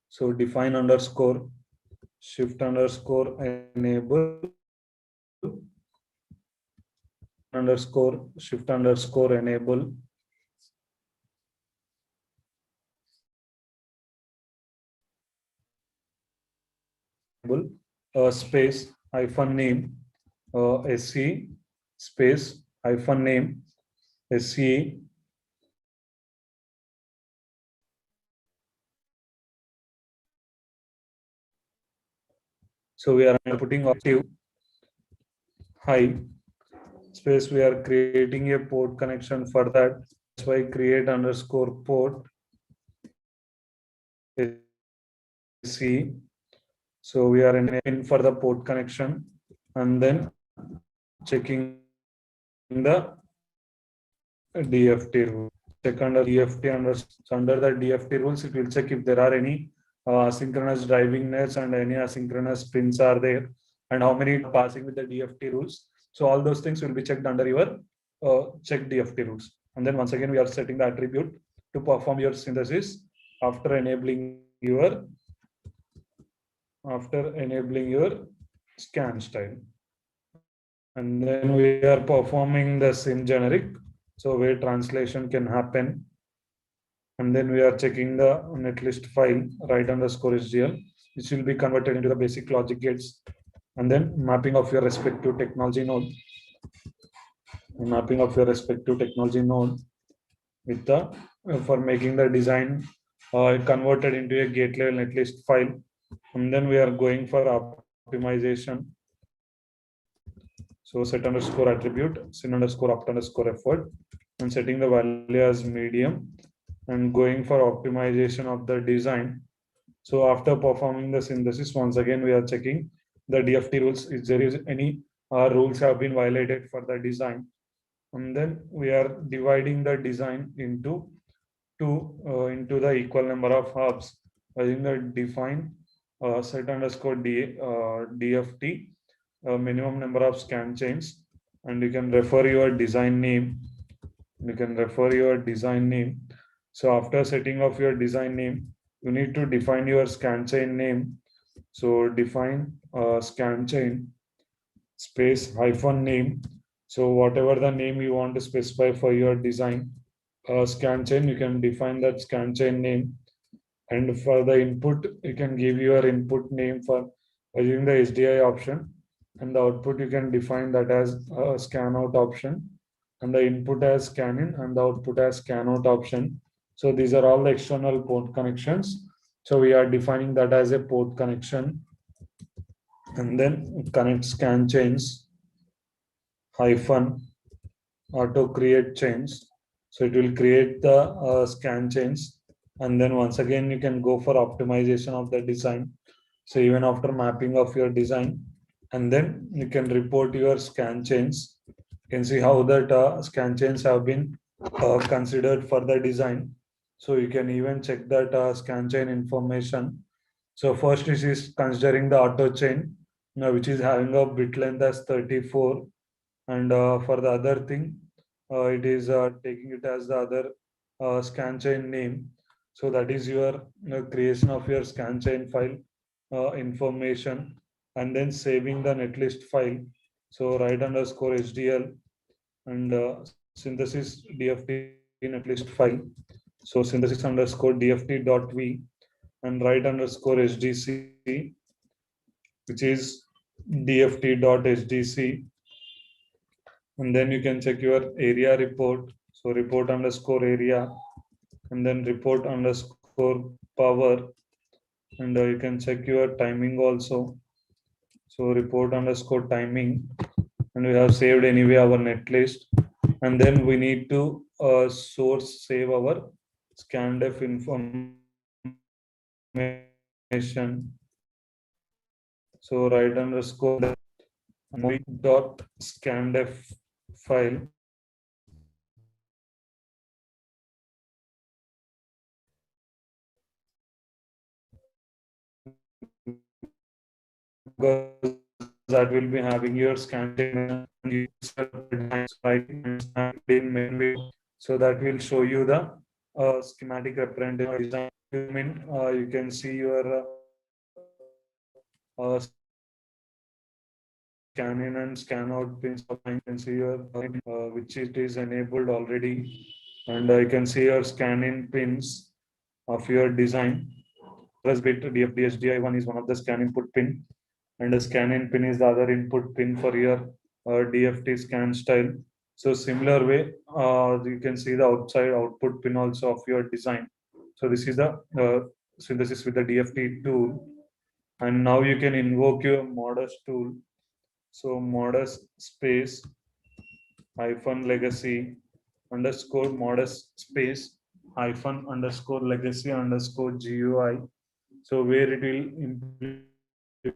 So define underscore shift underscore enable underscore shift underscore enable space hyphen name SC space hyphen name SC. So we are putting active high space. We are creating a port connection for that. That's why create underscore port SC. So we are in for the port connection and then checking the DFT rule. Check under DFT under the DFT rules. It will check if there are any synchronous driving nets and any asynchronous pins are there, and how many passing with the DFT rules. So all those things will be checked under your check DFT rules. And then once again, we are setting the attribute to perform your synthesis after enabling your scan style. And then we are performing the sim generic, so where translation can happen. And then we are checking the netlist file right underscore SGL, which will be converted into the basic logic gates. And then mapping of your respective technology node. Mapping of your respective technology node with the for making the design converted into a gate level netlist file. And then we are going for optimization. So set underscore attribute, sin underscore opt underscore effort, and setting the value as medium and going for optimization of the design. So after performing the synthesis, once again, we are checking the DFT rules. If there is any rules have been violated for the design. And then we are dividing the design into into the equal number of hubs using the define set underscore DFT minimum number of scan chains, and you can refer your design name. So after setting of your design name, you need to define your scan chain name. So define scan chain space hyphen name. So whatever the name you want to specify for your design scan chain, you can define that scan chain name. And for the input, you can give your input name for using the SDI option, and the output you can define that as a scan out option, and the input as scan in and the output as scan out option. So these are all the external port connections. So we are defining that as a port connection, and then connect scan chains hyphen auto create chains. So it will create the scan chains, and then once again you can go for optimization of the design. So even after mapping of your design, and then you can report your scan chains. You can see how that scan chains have been considered for the design. So you can even check that scan chain information. So first this is considering the auto chain, which is having a bit length as 34, and for the other thing, it is taking it as the other scan chain name. So that is your creation of your scan chain file information, and then saving the netlist file. So write underscore HDL and synthesis DFT netlist file. So synthesis underscore DFT dot V and write underscore HDC, which is DFT dot HDC. And then you can check your area report. So report underscore area, and then report underscore power, and you can check your timing also. So report underscore timing, and we have saved anyway our netlist, and then we need to source save our scandef information. So write underscore dot scandef file, because that will be having your scan chain and so that will show you the schematic representation design. You can see your scan in and scan out pins. You can see your which it is enabled already, and you can see your scan in pins of your design. Plus bit DFDSDI1 is one of the scan input pin, and a scan in pin is the other input pin for your DFT scan style. So similar way, you can see the outside output pin also of your design. So this is the synthesis with the DFT tool, and now you can invoke your modus tool. So modus space hyphen legacy underscore modus space hyphen underscore legacy underscore GUI. So where it will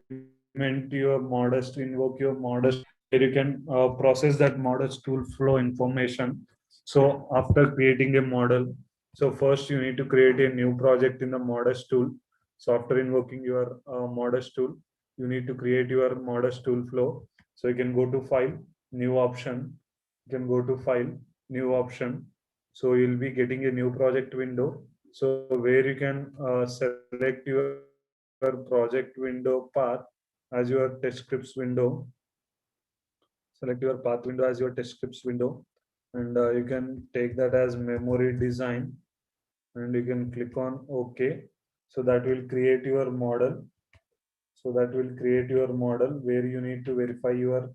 implement your modest, invoke your modest, where you can process that modest tool flow information. So after creating a model, so first you need to create a new project in the modest tool. So after invoking your modest tool, you need to create your modest tool flow. So you can go to file, new option. You can go to file, new option. So you'll be getting a new project window. So where you can select your project window path as your test scripts window. Select your path window as your test scripts window, and you can take that as memory design, and you can click on OK. So that will create your model. So that will create your model where you need to verify your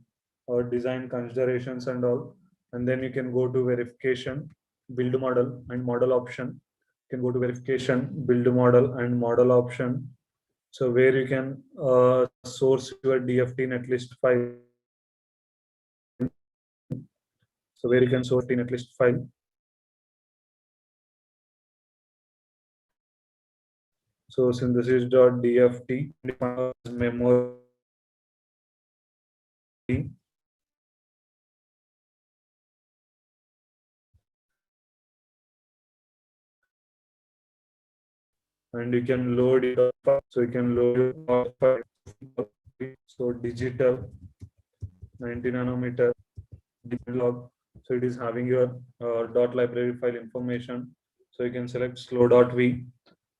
design considerations and all. And then you can go to verification, build model and model option. You can go to verification, build model and model option. So where you can source your DFT netlist file. So where you can source the netlist file. So synthesis.dft memory, and you can load it. So you can load your file. So digital 90 nanometer log. So it is having your dot library file information. So you can select slow.v,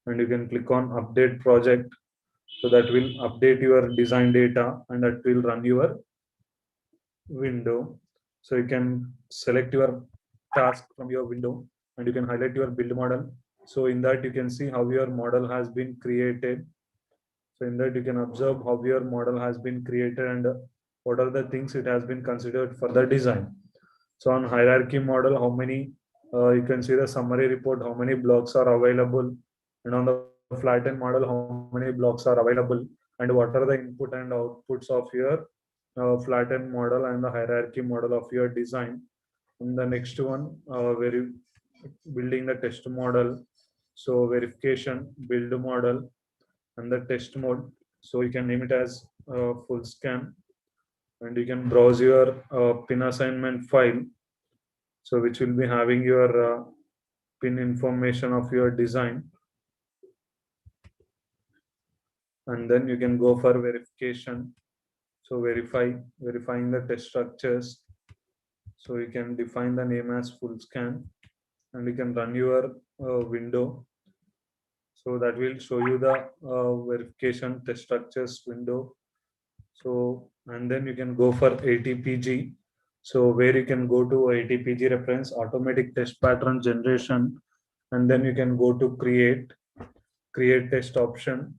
and you can click on update project. So that will update your design data, and that will run your window. So you can select your task from your window, and you can highlight your build model, So in that you can see how your model has been created. So in that you can observe how your model has been created and what are the things it has been considered for the design. So on hierarchy model, how many, you can see the summary report, how many blocks are available. And on the flattened model, how many blocks are available and what are the input and outputs of your flattened model and the hierarchy model of your design. And the next one, where you building the test model. So verification, build model, and the test mode. So you can name it as full scan, and you can browse your pin assignment file. So which will be having your pin information of your design. And then you can go for verification. So verifying the test structures. So you can define the name as full scan, and you can run your window. So that will show you the verification test structures window. So, and then you can go for ATPG. So where you can go to ATPG reference, automatic test pattern generation, and then you can go to create test option,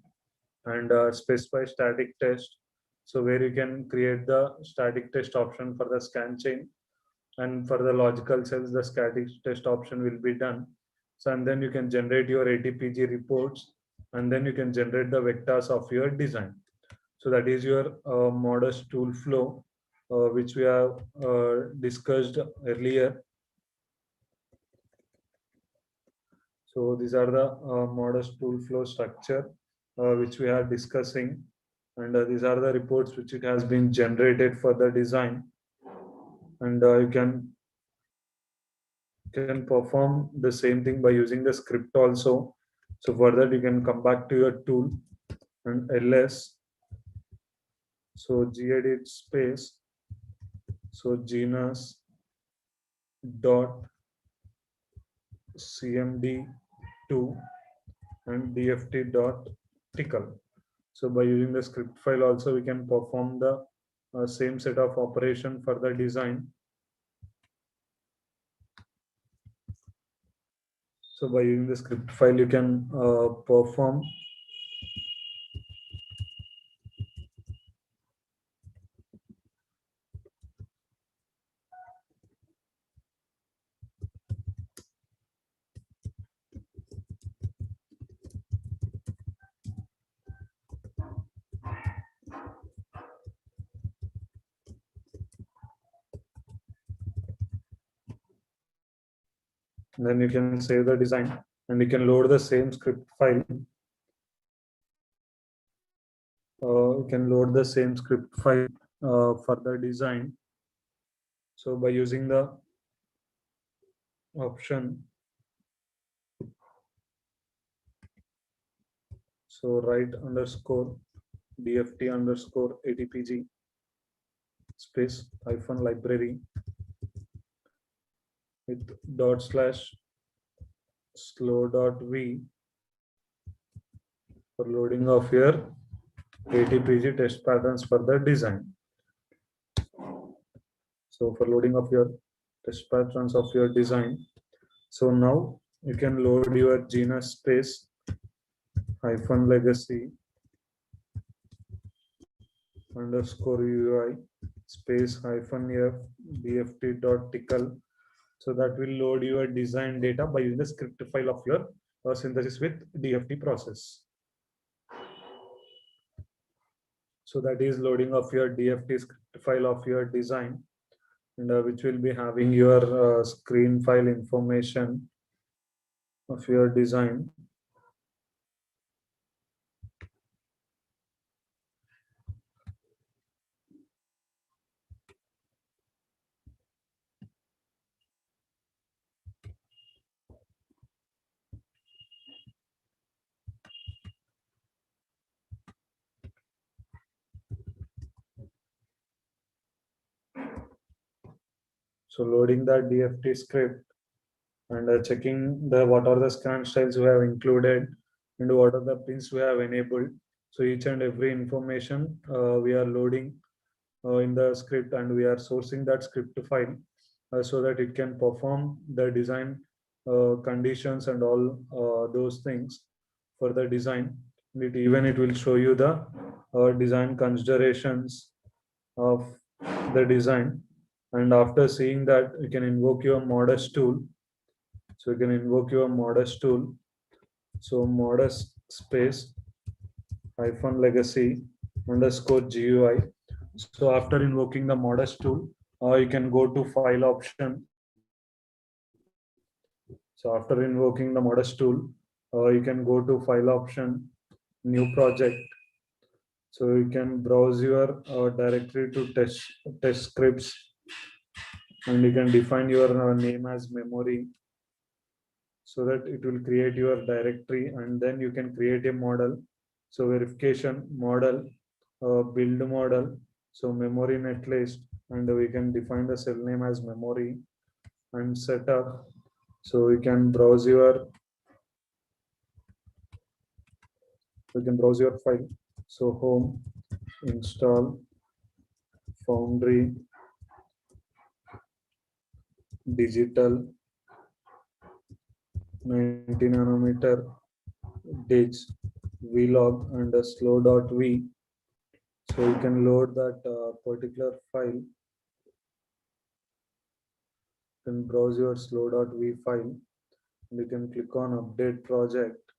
and specify static test. So where you can create the static test option for the scan chain, and for the logical cells, the static test option will be done. So, and then you can generate your ATPG reports, and then you can generate the vectors of your design. So that is your modest tool flow, which we have discussed earlier. So these are the modest tool flow structure which we are discussing, and these are the reports which it has been generated for the design, and you can perform the same thing by using the script also. So for that you can come back to your tool and ls. So gedit space, so genus dot cmd2 and dft dot tickle. So by using the script file also we can perform the same set of operation for the design. So by using the script file you can perform. Then you can save the design, and you can load the same script file. You can load the same script file for the design. So by using the option, so write underscore dft underscore atpg space hyphen library with dot slash slow dot v for loading of your ATPG test patterns for the design. So for loading of your test patterns of your design. So now you can load your genus space hyphen legacy underscore UI space hyphen f dft dot tickle. So that will load your design data by using the script file of your synthesis with DFT process. So that is loading of your DFT script file of your design, and which will be having your screen file information of your design. So loading that DFT script, and checking the what are the scan styles we have included and what are the pins we have enabled. So each and every information we are loading in the script, and we are sourcing that script file so that it can perform the design conditions and all those things for the design. It will show you the design considerations of the design. And after seeing that, you can invoke your modest tool. So you can invoke your modest tool. So modest space hyphen legacy underscore GUI. So after invoking the modest tool, you can go to file option. So after invoking the modest tool, you can go to file option, new project. So you can browse your directory to test scripts, and you can define your name as memory, so that it will create your directory, and then you can create a model. So verification model, build model, so memory netlist, and we can define the cell name as memory and setup. So you can browse your file. So home install Foundry digital 90 nanometer digs vlog and slow.v. So you can load that particular file. You can browse your slow.v file, and you can click on update project,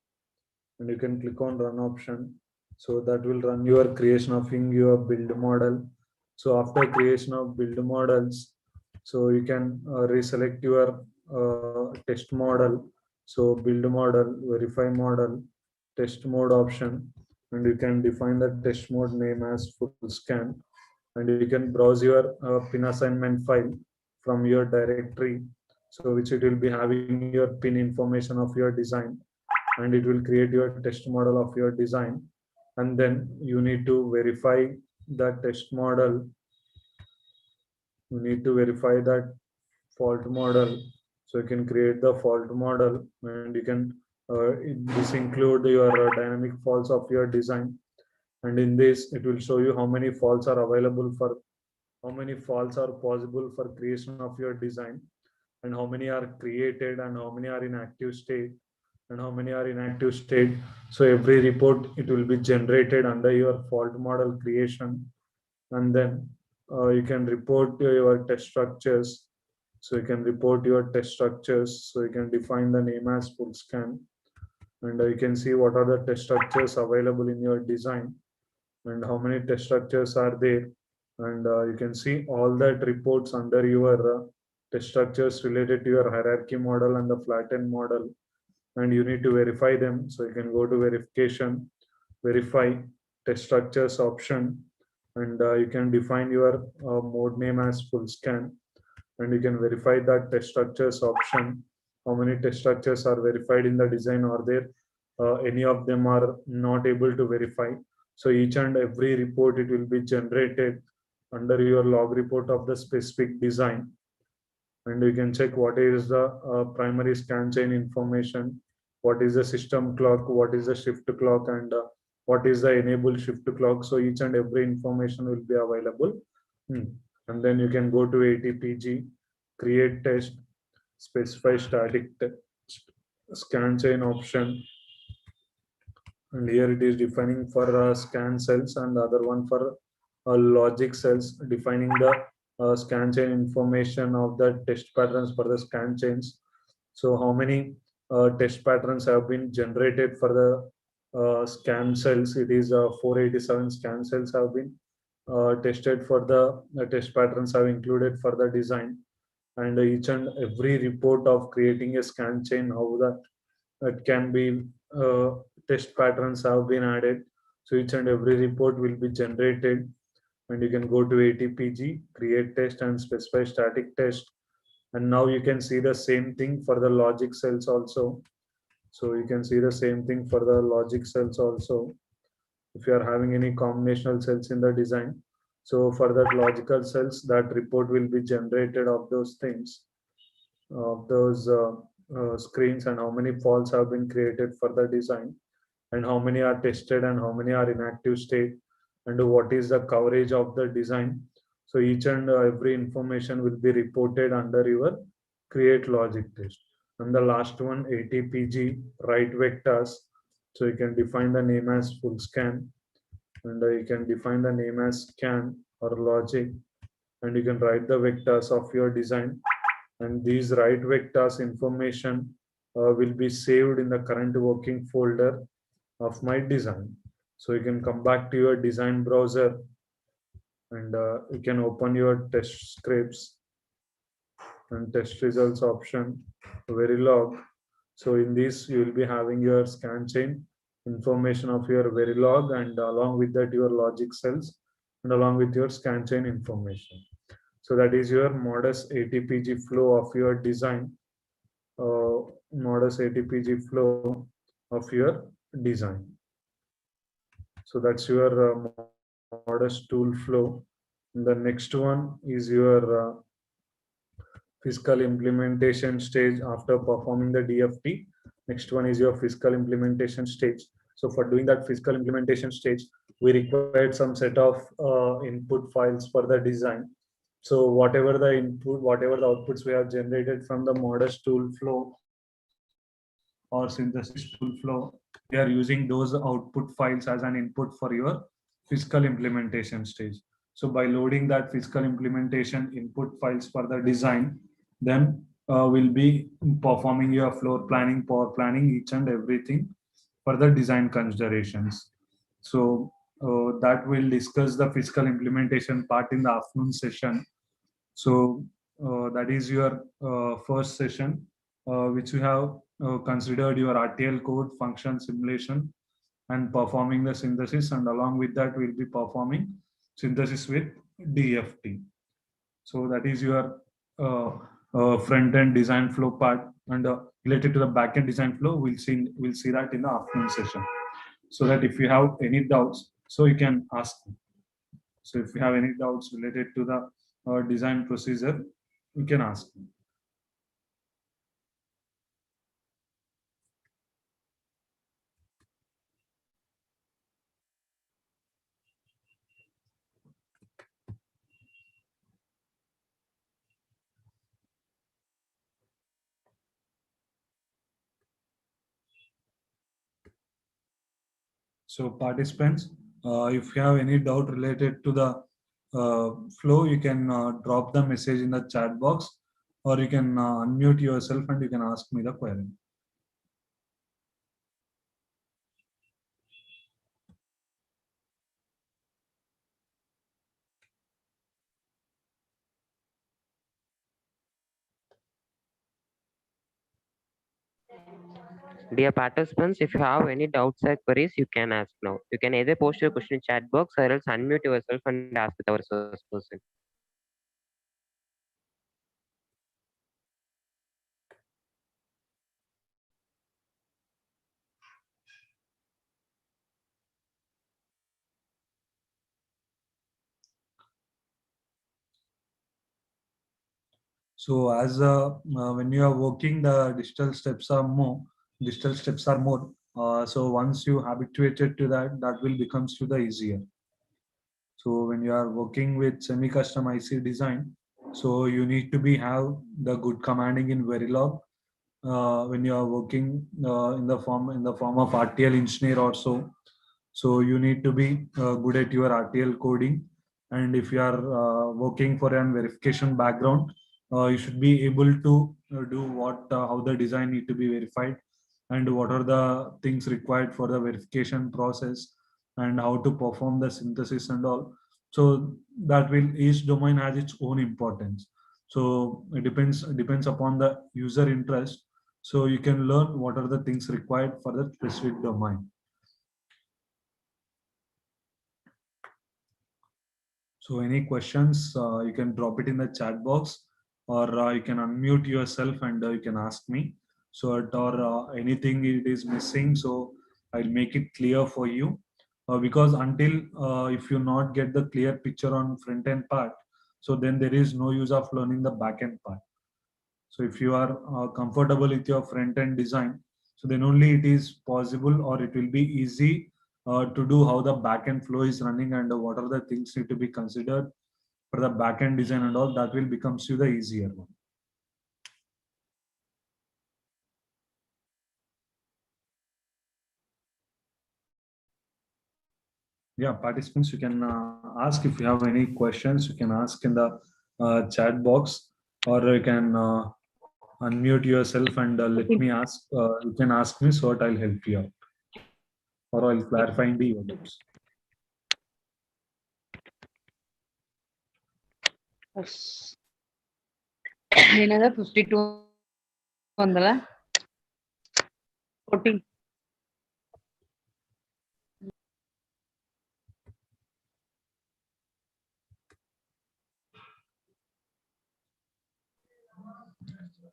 and you can click on run option. So that will run your creation of your build model. So after creation of build models, so you can reselect your test model. So build model, verify model, test mode option, and you can define the test mode name as full scan, and you can browse your pin assignment file from your directory, so which it will be having your pin information of your design, and it will create your test model of your design. And then you need to verify that test model. You need to verify that fault model. So you can create the fault model, and you can this include your dynamic faults of your design. And in this, it will show you how many faults are available for, how many faults are possible for creation of your design, and how many are created, and how many are in active state, and how many are in active state. So every report, it will be generated under your fault model creation. And then you can report your test structures. So you can report your test structures. So you can define the name as full scan, and you can see what are the test structures available in your design, and how many test structures are there. And you can see all that reports under your test structures related to your hierarchy model and the flattened model, and you need to verify them. So you can go to verification, verify test structures option, and you can define your mode name as full scan, and you can verify that test structures option. How many test structures are verified in the design, or there any of them are not able to verify. So each and every report, it will be generated under your log report of the specific design, and you can check what is the primary scan chain information, what is the system clock, what is the shift clock, and what is the enable shift clock. So each and every information will be available. And then you can go to ATPG, create test, specify static scan chain option, and here it is defining for scan cells, and the other one for logic cells, defining the scan chain information of the test patterns for the scan chains. So how many test patterns have been generated for the scan cells? It is 487 scan cells have been tested for the test patterns have included for the design. And each and every report of creating a scan chain, how that it can be test patterns have been added. So each and every report will be generated, and you can go to ATPG, create test, and specify static test. And now you can see the same thing for the logic cells also. So you can see the same thing for the logic cells also, if you are having any combinational cells in the design. So for that logical cells, that report will be generated of those things, of those screens, and how many faults have been created for the design, and how many are tested, and how many are in active state, and what is the coverage of the design. So each and every information will be reported under your create logic test. And the last one, ATPG, write vectors. So you can define the name as full scan, and you can define the name as scan or logic, and you can write the vectors of your design. And these write vectors information will be saved in the current working folder of my design. So you can come back to your design browser, and you can open your test scripts and test results option, Verilog. So in this, you will be having your scan chain information of your Verilog, and along with that, your logic cells, and along with your scan chain information. So that is your modus ATPG flow of your design, modus ATPG flow of your design. So that's your modus tool flow. And the next one is your fiscal implementation stage after performing the DFT. Next one is your fiscal implementation stage. So for doing that fiscal implementation stage, we required some set of input files for the design. So whatever the input, whatever the outputs we have generated from the modus tool flow or synthesis tool flow, we are using those output files as an input for your fiscal implementation stage. So by loading that fiscal implementation input files for the design, then we'll be performing your floor planning, power planning, each and everything for the design considerations. So that will discuss the fiscal implementation part in the afternoon session. So that is your first session, which we have considered your RTL code, function simulation, and performing the synthesis. And along with that, we'll be performing synthesis with DFT. So that is your front end design flow part, and related to the back end design flow, we'll see that in the afternoon session. So that if you have any doubts, so you can ask me. So if you have any doubts related to the design procedure, you can ask me. So participants, if you have any doubt related to the flow, you can drop the message in the chat box, or you can unmute yourself and you can ask me the query. Dear participants, if you have any doubts or queries, you can ask now. You can either post your question in chat box or else unmute yourself and ask with our resource person. So as when you are working, the digital steps are more. So once you habituated to that, that will becomes to the easier. So when you are working with semi-custom IC design, so you need to be have the good commanding in Verilog. When you are working in the form of RTL engineer also, so you need to be good at your RTL coding. And if you are working for an verification background, you should be able to do how the design need to be verified, and what are the things required for the verification process, and how to perform the synthesis and all. So that will, each domain has its own importance. So it depends upon the user interest. So you can learn what are the things required for the specific domain. So any questions, you can drop it in the chat box, or you can unmute yourself and you can ask me. So or anything it is missing, so I'll make it clear for you. Because until if you not get the clear picture on front end part, so then there is no use of learning the back end part. So if you are comfortable with your front end design, so then only it is possible, or it will be easy to do how the back end flow is running, and what are the things need to be considered for the back end design and all. That will becomes you the easier one. Yeah, participants, you can ask if you have any questions. You can ask in the chat box, or you can unmute yourself and let me ask. You can ask me so that I'll help you out, or I'll clarify in the doubts. Another 52 వందల 14.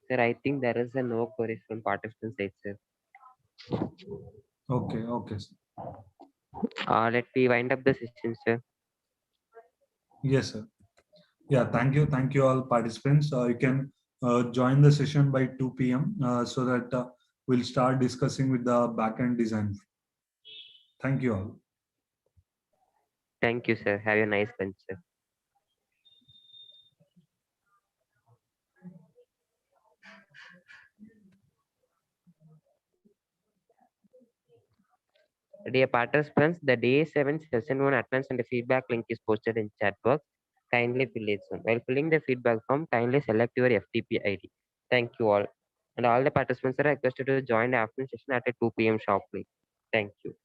Sir, I think there is a no queries from participant side, sir. Okay, okay. Let me wind up the session, sir. Yes, sir. Yeah, thank you all participants. You can join the session by 2 p.m. So that we'll start discussing with the backend design. Thank you all. Thank you, sir. Have a nice lunch, sir. Dear participants, the day 7 session 1 attendance and the feedback link is posted in chat box. Kindly fill it soon. While filling the feedback form, kindly select your FTP ID. Thank you all. And all the participants are requested to join the afternoon session at 2 p.m. sharply. Thank you.